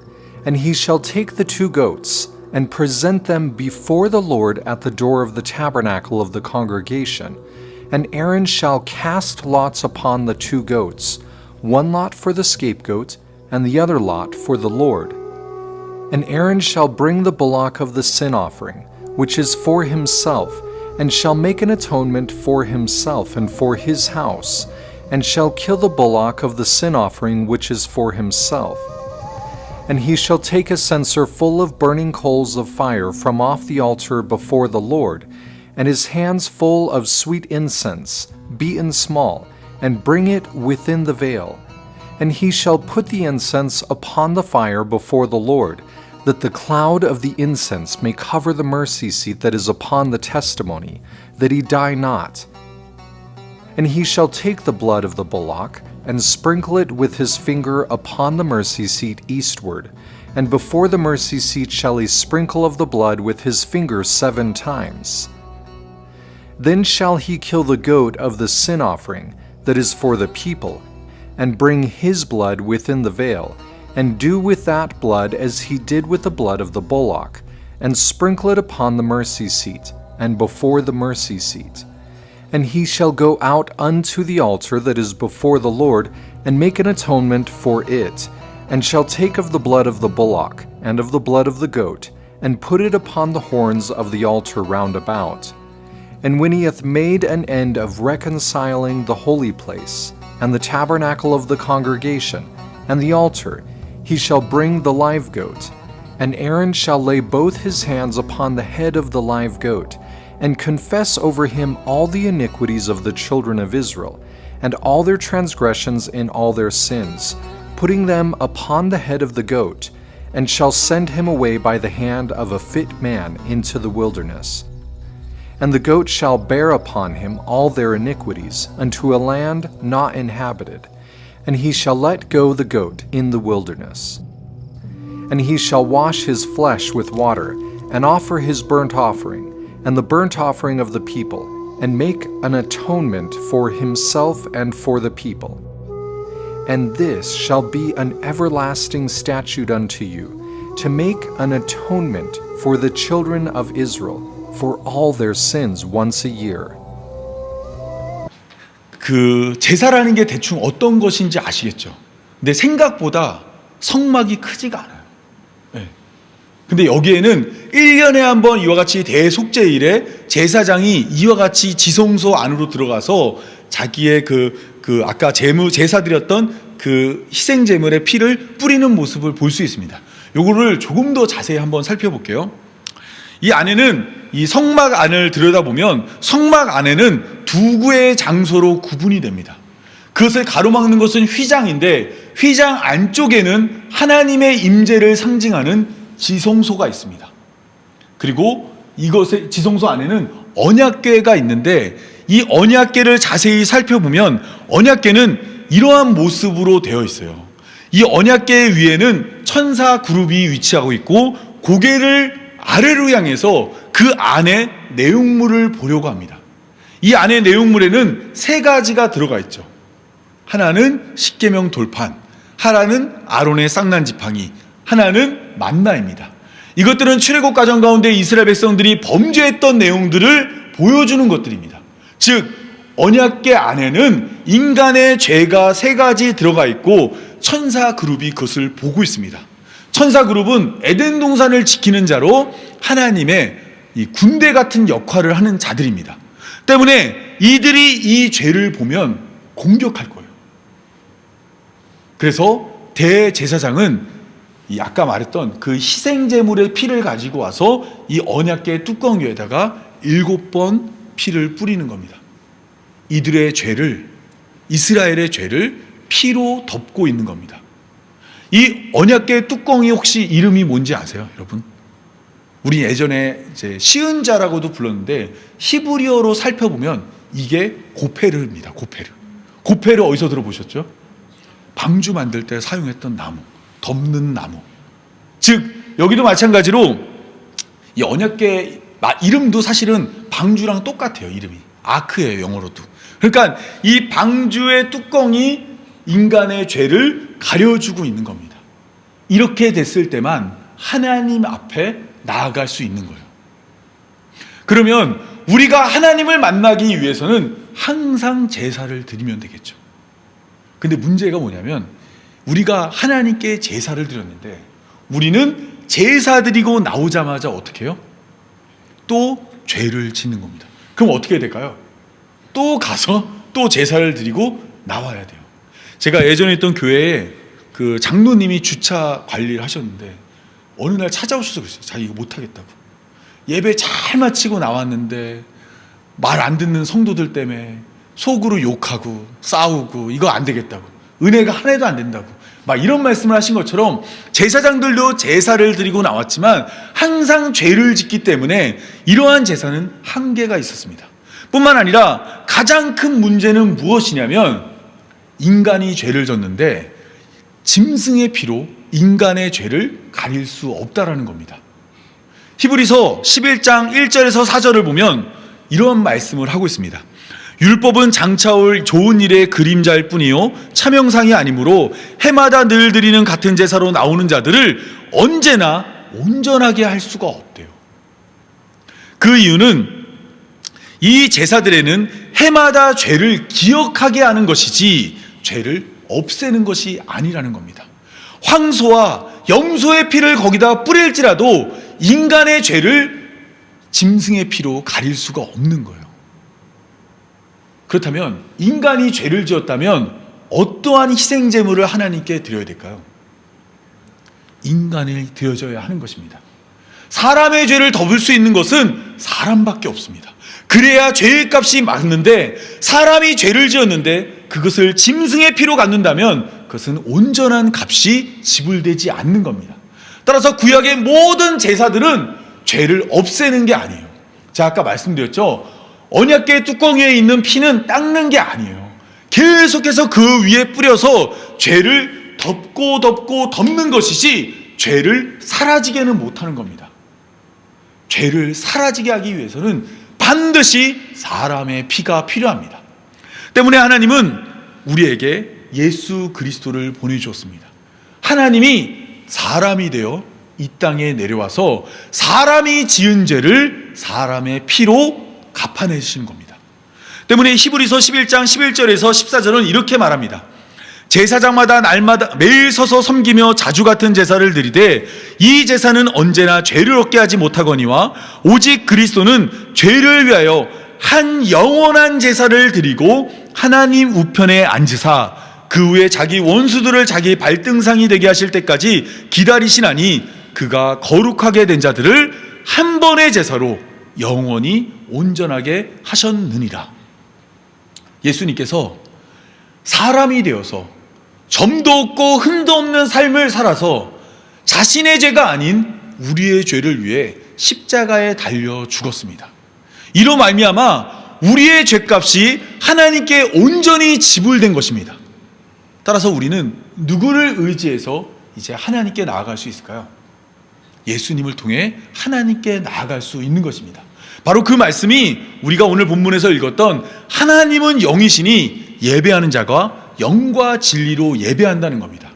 S4: And he shall take the 2 goats, and present them before the Lord at the door of the tabernacle of the congregation. And Aaron shall cast lots upon the 2 goats, 1 lot for the scapegoat, and the other lot for the Lord. And Aaron shall bring the bullock of the sin offering, which is for himself, and shall make an atonement for himself and for his house, and shall kill the bullock of the sin offering which is for himself. And he shall take a censer full of burning coals of fire from off the altar before the Lord, and his hands full of sweet incense, beaten small, and bring it within the veil. And he shall put the incense upon the fire before the Lord, that the cloud of the incense may cover the mercy seat that is upon the testimony, that he die not. And he shall take the blood of the bullock, and sprinkle it with his finger upon the mercy seat eastward, and before the mercy seat shall he sprinkle of the blood with his finger 7 times. Then shall he kill the goat of the sin offering, that is for the people, and bring his blood within the veil, and do with that blood as he did with the blood of the bullock, and sprinkle it upon the mercy seat, and before the mercy seat. And he shall go out unto the altar that is before the Lord, and make an atonement for it, and shall take of the blood of the bullock, and of the blood of the goat, and put it upon the horns of the altar round about. And when he hath made an end of reconciling the holy place, and the tabernacle of the congregation, and the altar, he shall bring the live goat. And Aaron shall lay both his hands upon the head of the live goat, and confess over him all the iniquities of the children of Israel, and all their transgressions in all their sins, putting them upon the head of the goat, and shall send him away by the hand of a fit man into the wilderness. And the goat shall bear upon him all their iniquities unto a land not inhabited, and he shall let go the goat in the wilderness. And he shall wash his flesh with water, and offer his burnt offering, and the burnt offering of the people, and make an atonement for himself and for the people. And this shall be an everlasting statute unto you, to make an atonement for the children of Israel for all their sins once a year.
S1: 그 제사라는 게 대충 어떤 것인지 아시겠죠? 근데 생각보다 성막이 크지가 않아요. 네. 근데 여기에는 1년에 한 번 이와 같이 대속죄일에 제사장이 이와 같이 지성소 안으로 들어가서 자기의 아까 제사 드렸던 그 희생 제물의 피를 뿌리는 모습을 볼 수 있습니다. 요거를 조금 더 자세히 한번 살펴볼게요. 이 안에는 이 성막 안을 들여다보면 성막 안에는 2구의 장소로 구분이 됩니다. 그것을 가로막는 것은 휘장인데 휘장 안쪽에는 하나님의 임재를 상징하는 지성소가 있습니다. 그리고 이것의 지성소 안에는 언약궤가 있는데 이 언약궤를 자세히 살펴보면 언약궤는 이러한 모습으로 되어 있어요. 이 언약궤 위에는 천사 그룹이 위치하고 있고 고개를 아래로 향해서 그 안에 내용물을 보려고 합니다. 이 안에 내용물에는 3가지가 들어가 있죠. 하나는 십계명 돌판, 하나는 아론의 쌍난 지팡이, 하나는 만나입니다. 이것들은 출애굽 과정 가운데 이스라엘 백성들이 범죄했던 내용들을 보여주는 것들입니다. 즉 언약궤 안에는 인간의 죄가 3가지 들어가 있고 천사 그룹이 그것을 보고 있습니다. 천사 그룹은 에덴 동산을 지키는 자로 하나님의 이 군대 같은 역할을 하는 자들입니다. 때문에 이들이 이 죄를 보면 공격할 거예요. 그래서 대제사장은 이 아까 말했던 그 희생제물의 피를 가지고 와서 이 언약궤 뚜껑 위에다가 7번 피를 뿌리는 겁니다. 이들의 죄를, 이스라엘의 죄를 피로 덮고 있는 겁니다. 이 언약궤 뚜껑이 혹시 이름이 뭔지 아세요, 여러분? 우리 예전에 이제 시은자라고도 불렀는데 히브리어로 살펴보면 이게 고페르입니다. 고페르 어디서 들어보셨죠? 방주 만들 때 사용했던 나무, 덮는 나무. 즉 여기도 마찬가지로 이 언약궤 이름도 사실은 방주랑 똑같아요. 이름이 아크예요, 영어로도. 그러니까 이 방주의 뚜껑이 인간의 죄를 가려주고 있는 겁니다. 이렇게 됐을 때만 하나님 앞에 나아갈 수 있는 거예요. 그러면 우리가 하나님을 만나기 위해서는 항상 제사를 드리면 되겠죠. 근데 문제가 뭐냐면 우리가 하나님께 제사를 드렸는데 우리는 제사 드리고 나오자마자 어떻게 해요? 또 죄를 짓는 겁니다. 그럼 어떻게 해야 될까요? 또 가서 또 제사를 드리고 나와야 돼요. 제가 예전에 있던 교회에 그 장로님이 주차 관리를 하셨는데 어느 날 찾아오셔서 그랬어요. 자기 이거 못하겠다고. 예배 잘 마치고 나왔는데 말 안 듣는 성도들 때문에 속으로 욕하고 싸우고 이거 안 되겠다고. 은혜가 하나도 안 된다고. 막 이런 말씀을 하신 것처럼 제사장들도 제사를 드리고 나왔지만 항상 죄를 짓기 때문에 이러한 제사는 한계가 있었습니다. 뿐만 아니라 가장 큰 문제는 무엇이냐면 인간이 죄를 졌는데 짐승의 피로 인간의 죄를 가릴 수 없다라는 겁니다. 히브리서 11장 1절에서 4절을 보면 이런 말씀을 하고 있습니다. 율법은 장차 올 좋은 일의 그림자일 뿐이요 차명상이 아니므로 해마다 늘 드리는 같은 제사로 나오는 자들을 언제나 온전하게 할 수가 없대요. 그 이유는 이 제사들에는 해마다 죄를 기억하게 하는 것이지 죄를 없애는 것이 아니라는 겁니다. 황소와 염소의 피를 거기다 뿌릴지라도 인간의 죄를 짐승의 피로 가릴 수가 없는 거예요. 그렇다면 인간이 죄를 지었다면 어떠한 희생제물을 하나님께 드려야 될까요? 인간을 드려져야 하는 것입니다. 사람의 죄를 덮을 수 있는 것은 사람밖에 없습니다. 그래야 죄의 값이 맞는데 사람이 죄를 지었는데 그것을 짐승의 피로 갚는다면 그것은 온전한 값이 지불되지 않는 겁니다. 따라서 구약의 모든 제사들은 죄를 없애는 게 아니에요. 제가 아까 말씀드렸죠. 언약궤 뚜껑 위에 있는 피는 닦는 게 아니에요. 계속해서 그 위에 뿌려서 죄를 덮는 것이지 죄를 사라지게는 못하는 겁니다. 죄를 사라지게 하기 위해서는 반드시 사람의 피가 필요합니다. 때문에 하나님은 우리에게 예수 그리스도를 보내주었습니다. 하나님이 사람이 되어 이 땅에 내려와서 사람이 지은 죄를 사람의 피로 갚아내시는 겁니다. 때문에 히브리서 11장 11절에서 14절은 이렇게 말합니다. 제사장마다 날마다 매일 서서 섬기며 자주 같은 제사를 드리되 이 제사는 언제나 죄를 얻게 하지 못하거니와 오직 그리스도는 죄를 위하여 한 영원한 제사를 드리고 하나님 우편에 앉으사 그 후에 자기 원수들을 자기 발등상이 되게 하실 때까지 기다리시나니 그가 거룩하게 된 자들을 한 번의 제사로 영원히 온전하게 하셨느니라. 예수님께서 사람이 되어서 점도 없고 흠도 없는 삶을 살아서 자신의 죄가 아닌 우리의 죄를 위해 십자가에 달려 죽었습니다. 이로 말미암아 우리의 죄값이 하나님께 온전히 지불된 것입니다. 따라서 우리는 누구를 의지해서 이제 하나님께 나아갈 수 있을까요? 예수님을 통해 하나님께 나아갈 수 있는 것입니다. 바로 그 말씀이 우리가 오늘 본문에서 읽었던 하나님은 영이시니 예배하는 자가 영과 진리로 예배한다는 겁니다.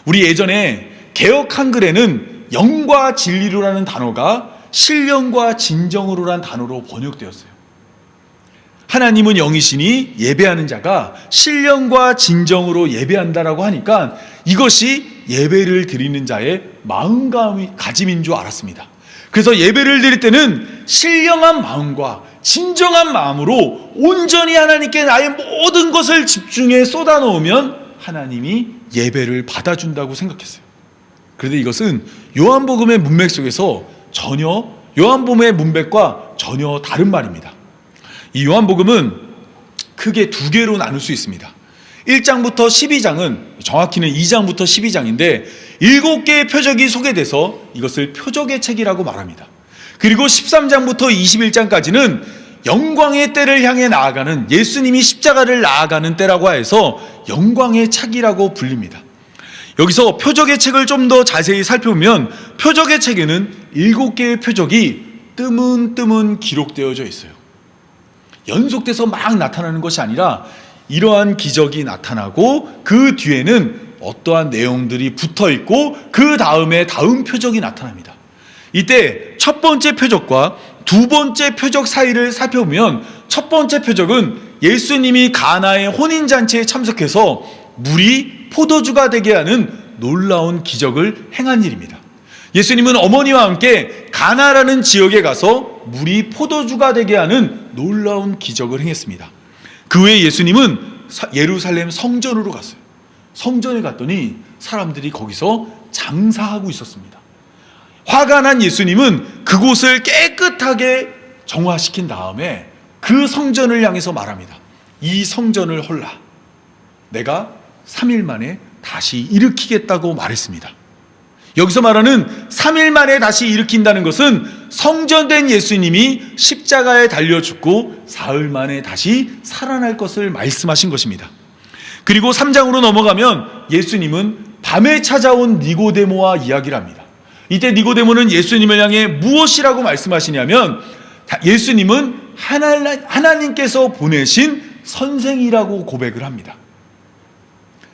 S1: 우리 예전에 개역 한글에는 영과 진리로라는 단어가 신령과 진정으로라는 단어로 번역되었어요. 하나님은 영이시니 예배하는 자가 신령과 진정으로 예배한다라고 하니까 이것이 예배를 드리는 자의 마음가짐인 줄 알았습니다. 그래서 예배를 드릴 때는 신령한 마음과 진정한 마음으로 온전히 하나님께 나의 모든 것을 집중해 쏟아놓으면 하나님이 예배를 받아준다고 생각했어요. 그런데 이것은 요한복음의 문맥 속에서 전혀 요한복음의 문맥과 전혀 다른 말입니다. 이 요한복음은 크게 두 개로 나눌 수 있습니다. 1장부터 12장은 정확히는 2장부터 12장인데 7개의 표적이 소개돼서 이것을 표적의 책이라고 말합니다. 그리고 13장부터 21장까지는 영광의 때를 향해 나아가는, 예수님이 십자가를 나아가는 때라고 해서 영광의 차기라고 불립니다. 여기서 표적의 책을 좀 더 자세히 살펴보면 표적의 책에는 7개의 표적이 뜨문뜨문 기록되어져 있어요. 연속돼서 막 나타나는 것이 아니라 이러한 기적이 나타나고 그 뒤에는 어떠한 내용들이 붙어 있고 그 다음에 다음 표적이 나타납니다. 이때 첫 번째 표적과 두 번째 표적 사이를 살펴보면 첫 번째 표적은 예수님이 가나의 혼인잔치에 참석해서 물이 포도주가 되게 하는 놀라운 기적을 행한 일입니다. 예수님은 어머니와 함께 가나라는 지역에 가서 물이 포도주가 되게 하는 놀라운 기적을 행했습니다. 그 후에 예수님은 예루살렘 성전으로 갔어요. 성전에 갔더니 사람들이 거기서 장사하고 있었습니다. 화가 난 예수님은 그곳을 깨끗하게 정화시킨 다음에 그 성전을 향해서 말합니다. 이 성전을 헐라. 내가 3일 만에 다시 일으키겠다고 말했습니다. 여기서 말하는 3일 만에 다시 일으킨다는 것은 성전된 예수님이 십자가에 달려 죽고 사흘 만에 다시 살아날 것을 말씀하신 것입니다. 그리고 3장으로 넘어가면 예수님은 밤에 찾아온 니고데모와 이야기를 합니다. 이때 니고데모는 예수님을 향해 무엇이라고 말씀하시냐면 예수님은 하나님께서 보내신 선생이라고 고백을 합니다.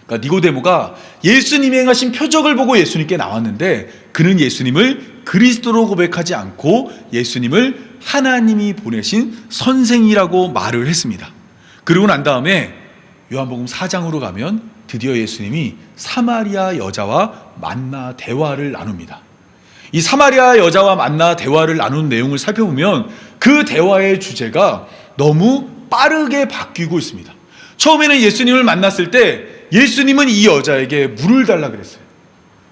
S1: 그러니까 니고데모가 예수님이 행하신 표적을 보고 예수님께 나왔는데 그는 예수님을 그리스도로 고백하지 않고 예수님을 하나님이 보내신 선생이라고 말을 했습니다. 그러고 난 다음에 요한복음 4장으로 가면 드디어 예수님이 사마리아 여자와 만나 대화를 나눕니다. 이 사마리아 여자와 만나 대화를 나눈 내용을 살펴보면 그 대화의 주제가 너무 빠르게 바뀌고 있습니다. 처음에는 예수님을 만났을 때 예수님은 이 여자에게 물을 달라 그랬어요.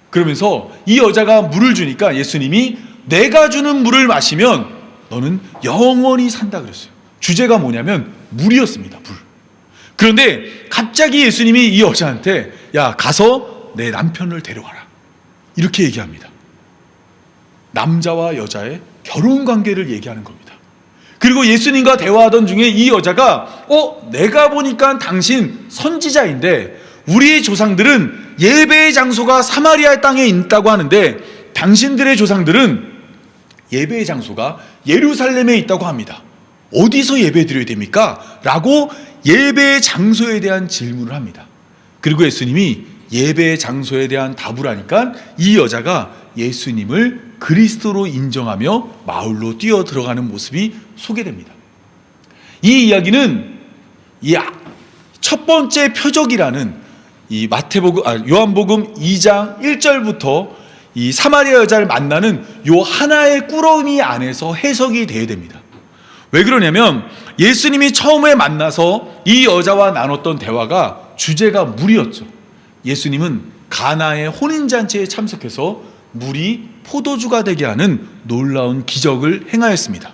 S1: 그러면서 이 여자가 물을 주니까 예수님이 내가 주는 물을 마시면 너는 영원히 산다 그랬어요. 주제가 뭐냐면 물이었습니다. 물. 그런데 갑자기 예수님이 이 여자한테 야 가서 내 남편을 데려와라 이렇게 얘기합니다. 남자와 여자의 결혼관계를 얘기하는 겁니다. 그리고 예수님과 대화하던 중에 이 여자가 내가 보니까 당신 선지자인데 우리의 조상들은 예배의 장소가 사마리아 땅에 있다고 하는데 당신들의 조상들은 예배의 장소가 예루살렘에 있다고 합니다. 어디서 예배 드려야 됩니까? 라고 예배의 장소에 대한 질문을 합니다. 그리고 예수님이 예배의 장소에 대한 답을 하니까 이 여자가 예수님을 그리스도로 인정하며 마을로 뛰어 들어가는 모습이 소개됩니다. 이 이야기는 이 첫 번째 표적이라는 이 요한복음 2장 1절부터 이 사마리아 여자를 만나는 요 하나의 꾸러미 안에서 해석이 되어야 됩니다. 왜 그러냐면 예수님이 처음에 만나서 이 여자와 나눴던 대화가 주제가 물이었죠. 예수님은 가나의 혼인잔치에 참석해서 물이 포도주가 되게 하는 놀라운 기적을 행하였습니다.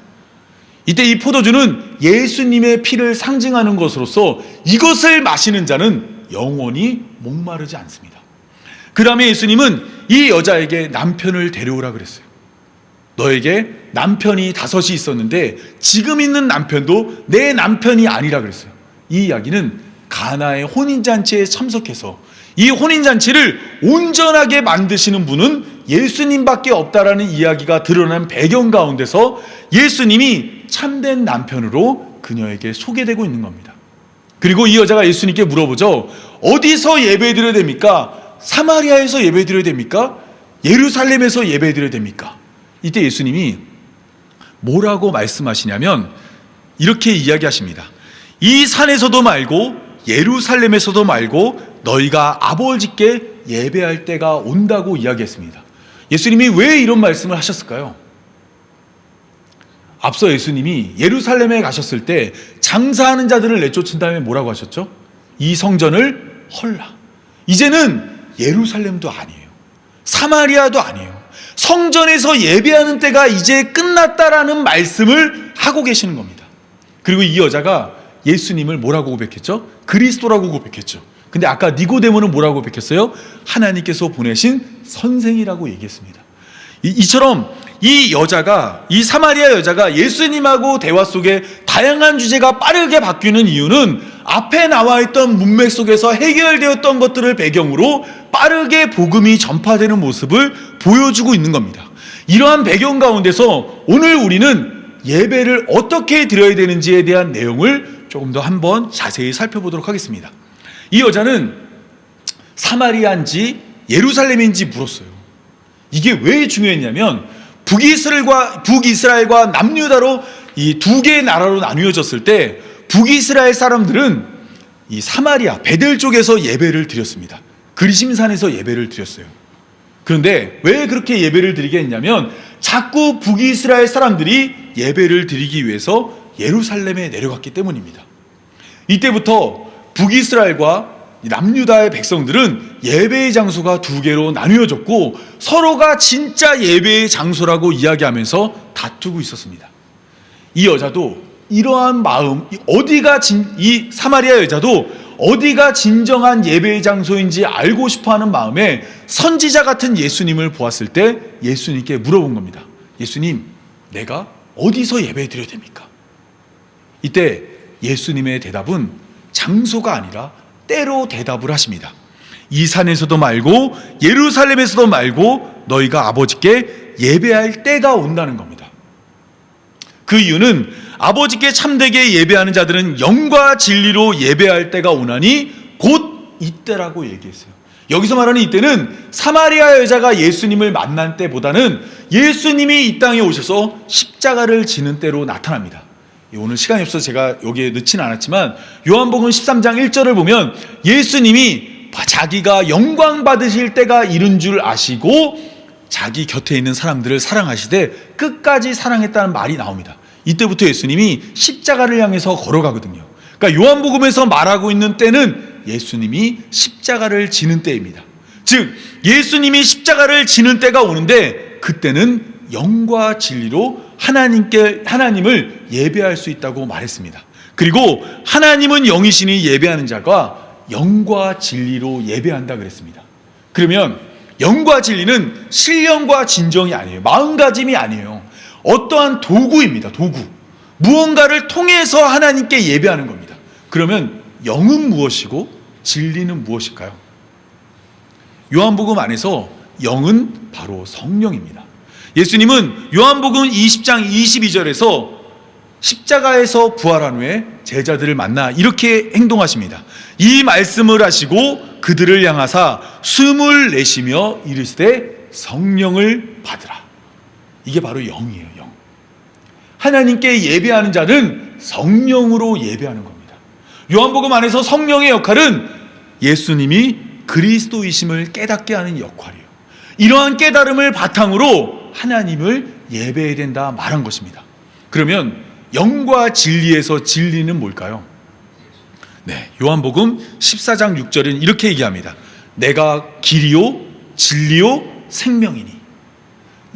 S1: 이때 이 포도주는 예수님의 피를 상징하는 것으로서 이것을 마시는 자는 영원히 목마르지 않습니다. 그 다음에 예수님은 이 여자에게 남편을 데려오라 그랬어요. 너에게 남편이 5이 있었는데 지금 있는 남편도 내 남편이 아니라 그랬어요. 이 이야기는 가나의 혼인잔치에 참석해서 이 혼인잔치를 온전하게 만드시는 분은 예수님밖에 없다라는 이야기가 드러난 배경 가운데서 예수님이 참된 남편으로 그녀에게 소개되고 있는 겁니다. 그리고 이 여자가 예수님께 물어보죠. 어디서 예배드려야 됩니까? 사마리아에서 예배드려야 됩니까? 예루살렘에서 예배드려야 됩니까? 이때 예수님이 뭐라고 말씀하시냐면 이렇게 이야기하십니다. 이 산에서도 말고 예루살렘에서도 말고 너희가 아버지께 예배할 때가 온다고 이야기했습니다. 예수님이 왜 이런 말씀을 하셨을까요? 앞서 예수님이 예루살렘에 가셨을 때 장사하는 자들을 내쫓은 다음에 뭐라고 하셨죠? 이 성전을 헐라. 이제는 예루살렘도 아니에요. 사마리아도 아니에요. 성전에서 예배하는 때가 이제 끝났다라는 말씀을 하고 계시는 겁니다. 그리고 이 여자가 예수님을 뭐라고 고백했죠? 그리스도라고 고백했죠. 근데 아까 니고데모는 뭐라고 고백했어요? 하나님께서 보내신 선생이라고 얘기했습니다. 이처럼 이 사마리아 여자가 예수님하고 대화 속에 다양한 주제가 빠르게 바뀌는 이유는 앞에 나와 있던 문맥 속에서 해결되었던 것들을 배경으로 빠르게 복음이 전파되는 모습을 보여주고 있는 겁니다. 이러한 배경 가운데서 오늘 우리는 예배를 어떻게 드려야 되는지에 대한 내용을 조금 더 한번 자세히 살펴보도록 하겠습니다. 이 여자는 사마리아인지 예루살렘인지 물었어요. 이게 왜 중요했냐면 북이스라엘과 남유다로 이 두 개의 나라로 나뉘어졌을 때 북이스라엘 사람들은 이 사마리아 베델 쪽에서 예배를 드렸습니다. 그리심산에서 예배를 드렸어요. 그런데 왜 그렇게 예배를 드리게 했냐면 자꾸 북이스라엘 사람들이 예배를 드리기 위해서 예루살렘에 내려갔기 때문입니다. 이때부터 북이스라엘과 남유다의 백성들은 예배의 장소가 두 개로 나뉘어졌고 서로가 진짜 예배의 장소라고 이야기하면서 다투고 있었습니다. 이 여자도 이러한 마음, 이 사마리아 여자도 어디가 진정한 예배의 장소인지 알고 싶어하는 마음에 선지자 같은 예수님을 보았을 때 예수님께 물어본 겁니다. 예수님, 내가 어디서 예배 드려야 됩니까? 이때 예수님의 대답은 장소가 아니라 때로 대답을 하십니다. 이 산에서도 말고 예루살렘에서도 말고 너희가 아버지께 예배할 때가 온다는 겁니다. 그 이유는 아버지께 참되게 예배하는 자들은 영과 진리로 예배할 때가 오나니 곧 이때라고 얘기했어요. 여기서 말하는 이때는 사마리아 여자가 예수님을 만난 때보다는 예수님이 이 땅에 오셔서 십자가를 지는 때로 나타납니다. 오늘 시간이 없어서 제가 여기에 넣지는 않았지만 요한복음 13장 1절을 보면 예수님이 자기가 영광 받으실 때가 이른 줄 아시고 자기 곁에 있는 사람들을 사랑하시되 끝까지 사랑했다는 말이 나옵니다. 이때부터 예수님이 십자가를 향해서 걸어가거든요. 그러니까 요한복음에서 말하고 있는 때는 예수님이 십자가를 지는 때입니다. 즉 예수님이 십자가를 지는 때가 오는데 그때는 영과 진리로 하나님을 예배할 수 있다고 말했습니다. 그리고 하나님은 영이시니 예배하는 자가 영과 진리로 예배한다 그랬습니다. 그러면 영과 진리는 신령과 진정이 아니에요. 마음가짐이 아니에요. 어떠한 도구입니다. 도구. 무언가를 통해서 하나님께 예배하는 겁니다. 그러면 영은 무엇이고 진리는 무엇일까요? 요한복음 안에서 영은 바로 성령입니다. 예수님은 요한복음 20장 22절에서 십자가에서 부활한 후에 제자들을 만나 이렇게 행동하십니다. 이 말씀을 하시고 그들을 향하사 숨을 내쉬며 이르시되 성령을 받으라. 이게 바로 영이에요. 영. 하나님께 예배하는 자는 성령으로 예배하는 겁니다. 요한복음 안에서 성령의 역할은 예수님이 그리스도이심을 깨닫게 하는 역할이에요. 이러한 깨달음을 바탕으로 하나님을 예배해야 된다 말한 것입니다. 그러면 영과 진리에서 진리는 뭘까요? 네, 요한복음 14장 6절은 이렇게 얘기합니다. 내가 길이요 진리요 생명이니.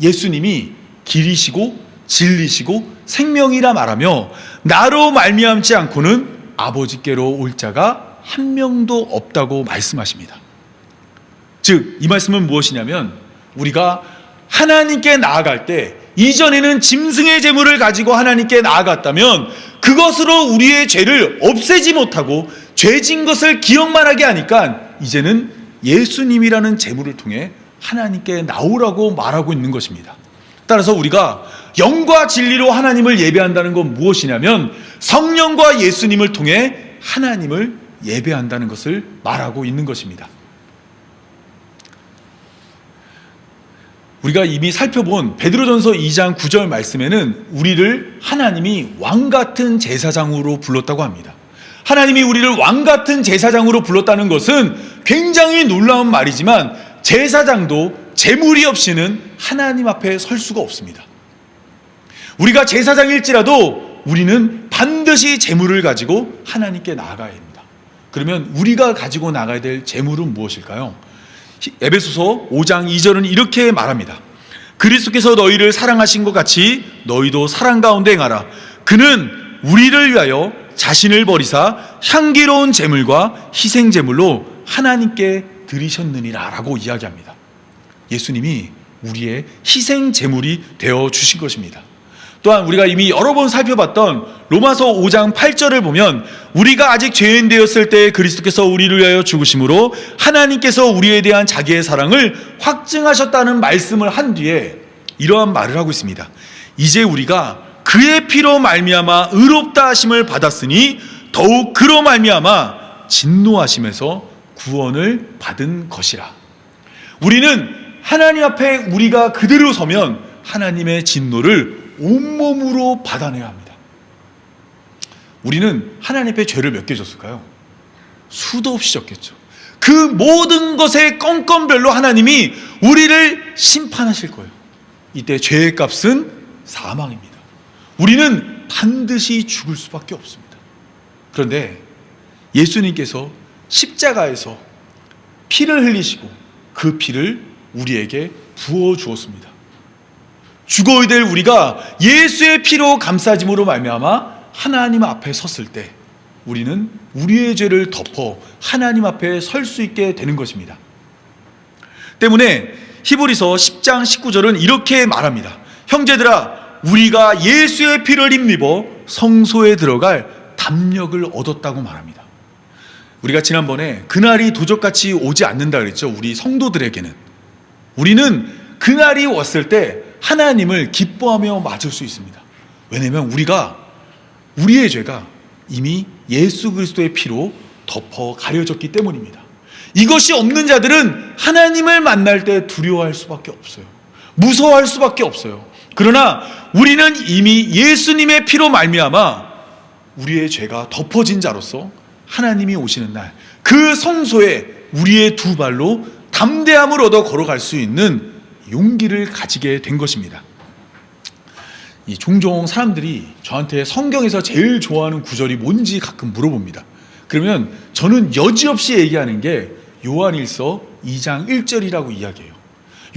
S1: 예수님이 길이시고 진리시고 생명이라 말하며 나로 말미암지 않고는 아버지께로 올 자가 한 명도 없다고 말씀하십니다. 즉 이 말씀은 무엇이냐면 우리가 하나님께 나아갈 때 이전에는 짐승의 제물을 가지고 하나님께 나아갔다면 그것으로 우리의 죄를 없애지 못하고 죄진 것을 기억만 하게 하니까 이제는 예수님이라는 제물을 통해 하나님께 나오라고 말하고 있는 것입니다. 따라서 우리가 영과 진리로 하나님을 예배한다는 건 무엇이냐면 성령과 예수님을 통해 하나님을 예배한다는 것을 말하고 있는 것입니다. 우리가 이미 살펴본 베드로전서 2장 9절 말씀에는 우리를 하나님이 왕같은 제사장으로 불렀다고 합니다. 하나님이 우리를 왕같은 제사장으로 불렀다는 것은 굉장히 놀라운 말이지만 제사장도 제물이 없이는 하나님 앞에 설 수가 없습니다. 우리가 제사장일지라도 우리는 반드시 제물을 가지고 하나님께 나아가야 합니다. 그러면 우리가 가지고 나가야 될 제물은 무엇일까요? 에베소서 5장 2절은 이렇게 말합니다. 그리스도께서 너희를 사랑하신 것 같이 너희도 사랑 가운데 행하라. 그는 우리를 위하여 자신을 버리사 향기로운 제물과 희생 제물로 하나님께 드리셨느니라 라고 이야기합니다. 예수님이 우리의 희생 제물이 되어 주신 것입니다. 또한 우리가 이미 여러 번 살펴봤던 로마서 5장 8절을 보면 우리가 아직 죄인 되었을 때 그리스도께서 우리를 위하여 죽으심으로 하나님께서 우리에 대한 자기의 사랑을 확증하셨다는 말씀을 한 뒤에 이러한 말을 하고 있습니다. 이제 우리가 그의 피로 말미암아 의롭다 하심을 받았으니 더욱 그로 말미암아 진노하심에서 구원을 받은 것이라. 우리는 하나님 앞에 우리가 그대로 서면 하나님의 진노를 온몸으로 받아내야 합니다. 우리는 하나님 앞에 죄를 몇 개 졌을까요? 수도 없이 졌겠죠. 그 모든 것의 건건별로 하나님이 우리를 심판하실 거예요. 이때 죄의 값은 사망입니다. 우리는 반드시 죽을 수밖에 없습니다. 그런데 예수님께서 십자가에서 피를 흘리시고 그 피를 우리에게 부어 주었습니다. 죽어야 될 우리가 예수의 피로 감싸짐으로 말미암아 하나님 앞에 섰을 때 우리는 우리의 죄를 덮어 하나님 앞에 설 수 있게 되는 것입니다. 때문에 히브리서 10장 19절은 이렇게 말합니다. 형제들아, 우리가 예수의 피를 힘입어 성소에 들어갈 담력을 얻었다고 말합니다. 우리가 지난번에 그날이 도적같이 오지 않는다 그랬죠. 우리 성도들에게는. 우리는 그날이 왔을 때 하나님을 기뻐하며 맞을 수 있습니다. 왜냐하면 우리의 죄가 이미 예수 그리스도의 피로 덮어 가려졌기 때문입니다. 이것이 없는 자들은 하나님을 만날 때 두려워할 수밖에 없어요. 무서워할 수밖에 없어요. 그러나 우리는 이미 예수님의 피로 말미암아 우리의 죄가 덮어진 자로서 하나님이 오시는 날 그 성소에 우리의 두 발로 담대함을 얻어 걸어갈 수 있는 용기를 가지게 된 것입니다. 종종 사람들이 저한테 성경에서 제일 좋아하는 구절이 뭔지 가끔 물어봅니다. 그러면 저는 여지없이 얘기하는 게 요한일서 2장 1절이라고 이야기해요.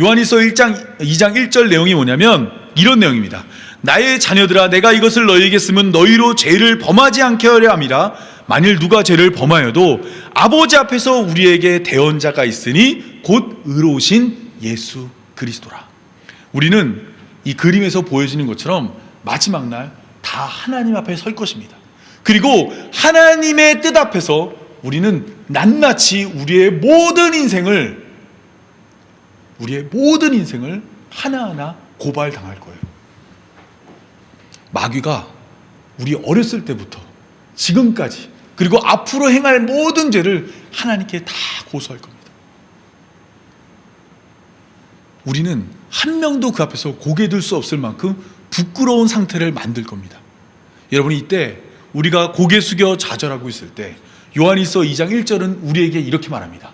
S1: 요한일서 2장 1절 내용이 뭐냐면 이런 내용입니다. 나의 자녀들아, 내가 이것을 너희에게 쓰면 너희로 죄를 범하지 않게 하려 함이라. 만일 누가 죄를 범하여도 아버지 앞에서 우리에게 대언자가 있으니 곧 의로우신 예수 그리스도라. 우리는 이 그림에서 보여지는 것처럼 마지막 날 다 하나님 앞에 설 것입니다. 그리고 하나님의 뜻 앞에서 우리는 낱낱이 우리의 모든 인생을 하나하나 고발당할 거예요. 마귀가 우리 어렸을 때부터 지금까지 그리고 앞으로 행할 모든 죄를 하나님께 다 고소할 겁니다. 우리는 한 명도 그 앞에서 고개 들 수 없을 만큼 부끄러운 상태를 만들 겁니다. 여러분, 이때 우리가 고개 숙여 좌절하고 있을 때 요한일서 2장 1절은 우리에게 이렇게 말합니다.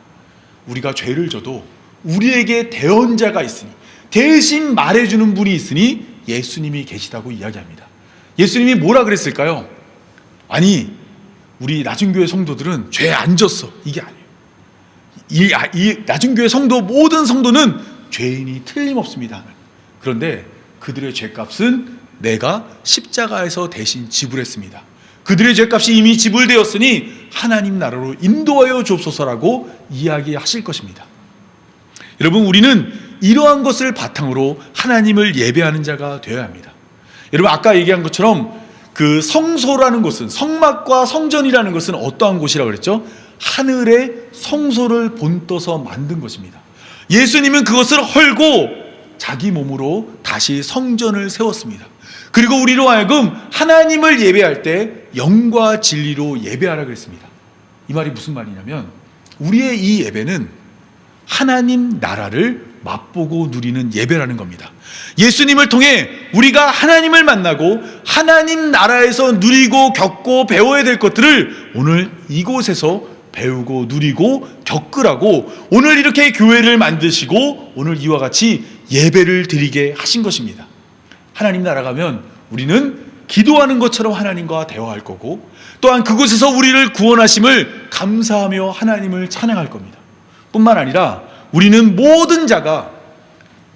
S1: 우리가 죄를 져도 우리에게 대언자가 있으니, 대신 말해주는 분이 있으니 예수님이 계시다고 이야기합니다. 예수님이 뭐라 그랬을까요? 아니, 우리 나중교회 성도들은 죄 안 졌어, 이게 아니에요. 이 나중교회 성도, 모든 성도는 죄인이 틀림없습니다. 그런데 그들의 죄값은 내가 십자가에서 대신 지불했습니다. 그들의 죄값이 이미 지불되었으니 하나님 나라로 인도하여 주옵소서라고 이야기하실 것입니다. 여러분, 우리는 이러한 것을 바탕으로 하나님을 예배하는 자가 되어야 합니다. 여러분, 아까 얘기한 것처럼 그 성소라는 것은, 성막과 성전이라는 것은 어떠한 곳이라고 그랬죠? 하늘의 성소를 본떠서 만든 것입니다. 예수님은 그것을 헐고 자기 몸으로 다시 성전을 세웠습니다. 그리고 우리로 하여금 하나님을 예배할 때 영과 진리로 예배하라 그랬습니다. 이 말이 무슨 말이냐면 우리의 이 예배는 하나님 나라를 맛보고 누리는 예배라는 겁니다. 예수님을 통해 우리가 하나님을 만나고 하나님 나라에서 누리고 겪고 배워야 될 것들을 오늘 이곳에서 배우고 누리고 겪으라고 오늘 이렇게 교회를 만드시고 오늘 이와 같이 예배를 드리게 하신 것입니다. 하나님 나라 가면 우리는 기도하는 것처럼 하나님과 대화할 거고, 또한 그곳에서 우리를 구원하심을 감사하며 하나님을 찬양할 겁니다. 뿐만 아니라 우리는 모든 자가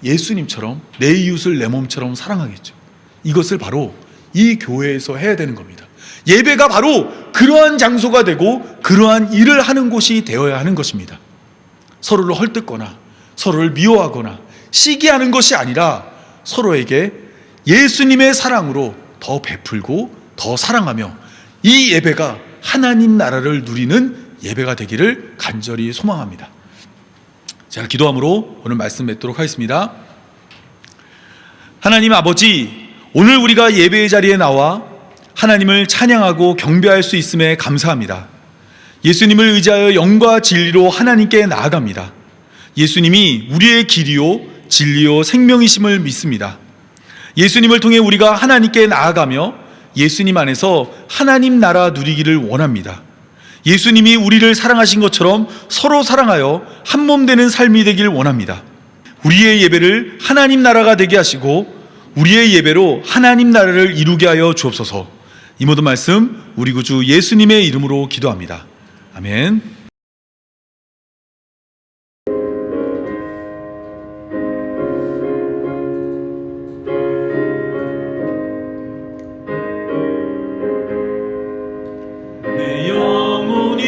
S1: 예수님처럼 내 이웃을 내 몸처럼 사랑하겠죠. 이것을 바로 이 교회에서 해야 되는 겁니다. 예배가 바로 그러한 장소가 되고 그러한 일을 하는 곳이 되어야 하는 것입니다. 서로를 헐뜯거나 서로를 미워하거나 시기하는 것이 아니라 서로에게 예수님의 사랑으로 더 베풀고 더 사랑하며 이 예배가 하나님 나라를 누리는 예배가 되기를 간절히 소망합니다. 제가 기도함으로 오늘 말씀 맺도록 하겠습니다. 하나님 아버지, 오늘 우리가 예배의 자리에 나와 하나님을 찬양하고 경배할 수 있음에 감사합니다. 예수님을 의지하여 영과 진리로 하나님께 나아갑니다. 예수님이 우리의 길이요 진리요 생명이심을 믿습니다. 예수님을 통해 우리가 하나님께 나아가며 예수님 안에서 하나님 나라 누리기를 원합니다. 예수님이 우리를 사랑하신 것처럼 서로 사랑하여 한 몸 되는 삶이 되길 원합니다. 우리의 예배를 하나님 나라가 되게 하시고 우리의 예배로 하나님 나라를 이루게 하여 주옵소서. 이 모든 말씀 우리 구주 예수님의 이름으로 기도합니다. 아멘. 내 영혼이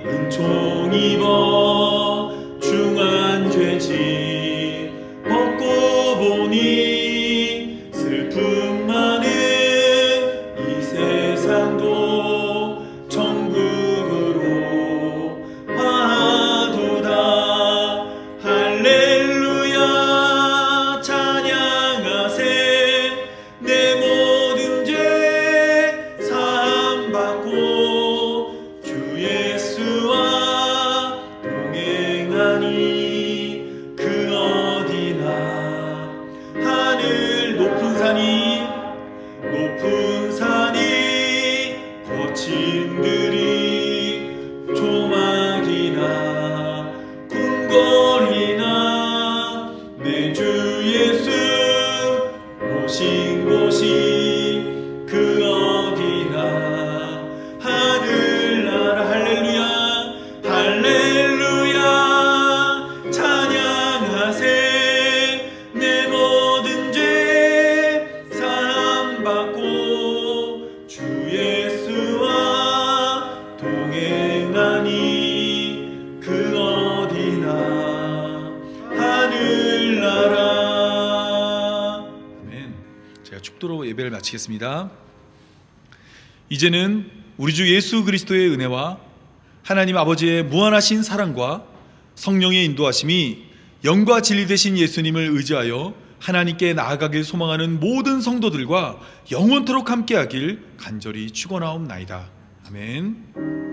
S1: 은총 입어 중한 죄짐 벗고 보니 슬픔 많은 이 세상도 천국으로 화도다. 할렐루야 찬양하세. 내 모든 죄 사함받고 주 예수와 동행하니 그 어디나 하늘 높은 산이 거친 들이 조막이나 궁궐이나 내 주 예수 모신 곳이 그 어디나 하늘나라. 할렐루야 할렐루야 찬양하세. 내 모든 죄 사함받고 주 예수와 동행하니 그 어디나 하늘나라. 아멘. 제가 축도로 예배를 마치겠습니다. 이제는 우리 주 예수 그리스도의 은혜와 하나님 아버지의 무한하신 사랑과 성령의 인도하심이 영과 진리 되신 예수님을 의지하여 하나님께 나아가길 소망하는 모든 성도들과 영원토록 함께하길 간절히 축원하옵나이다. 아멘.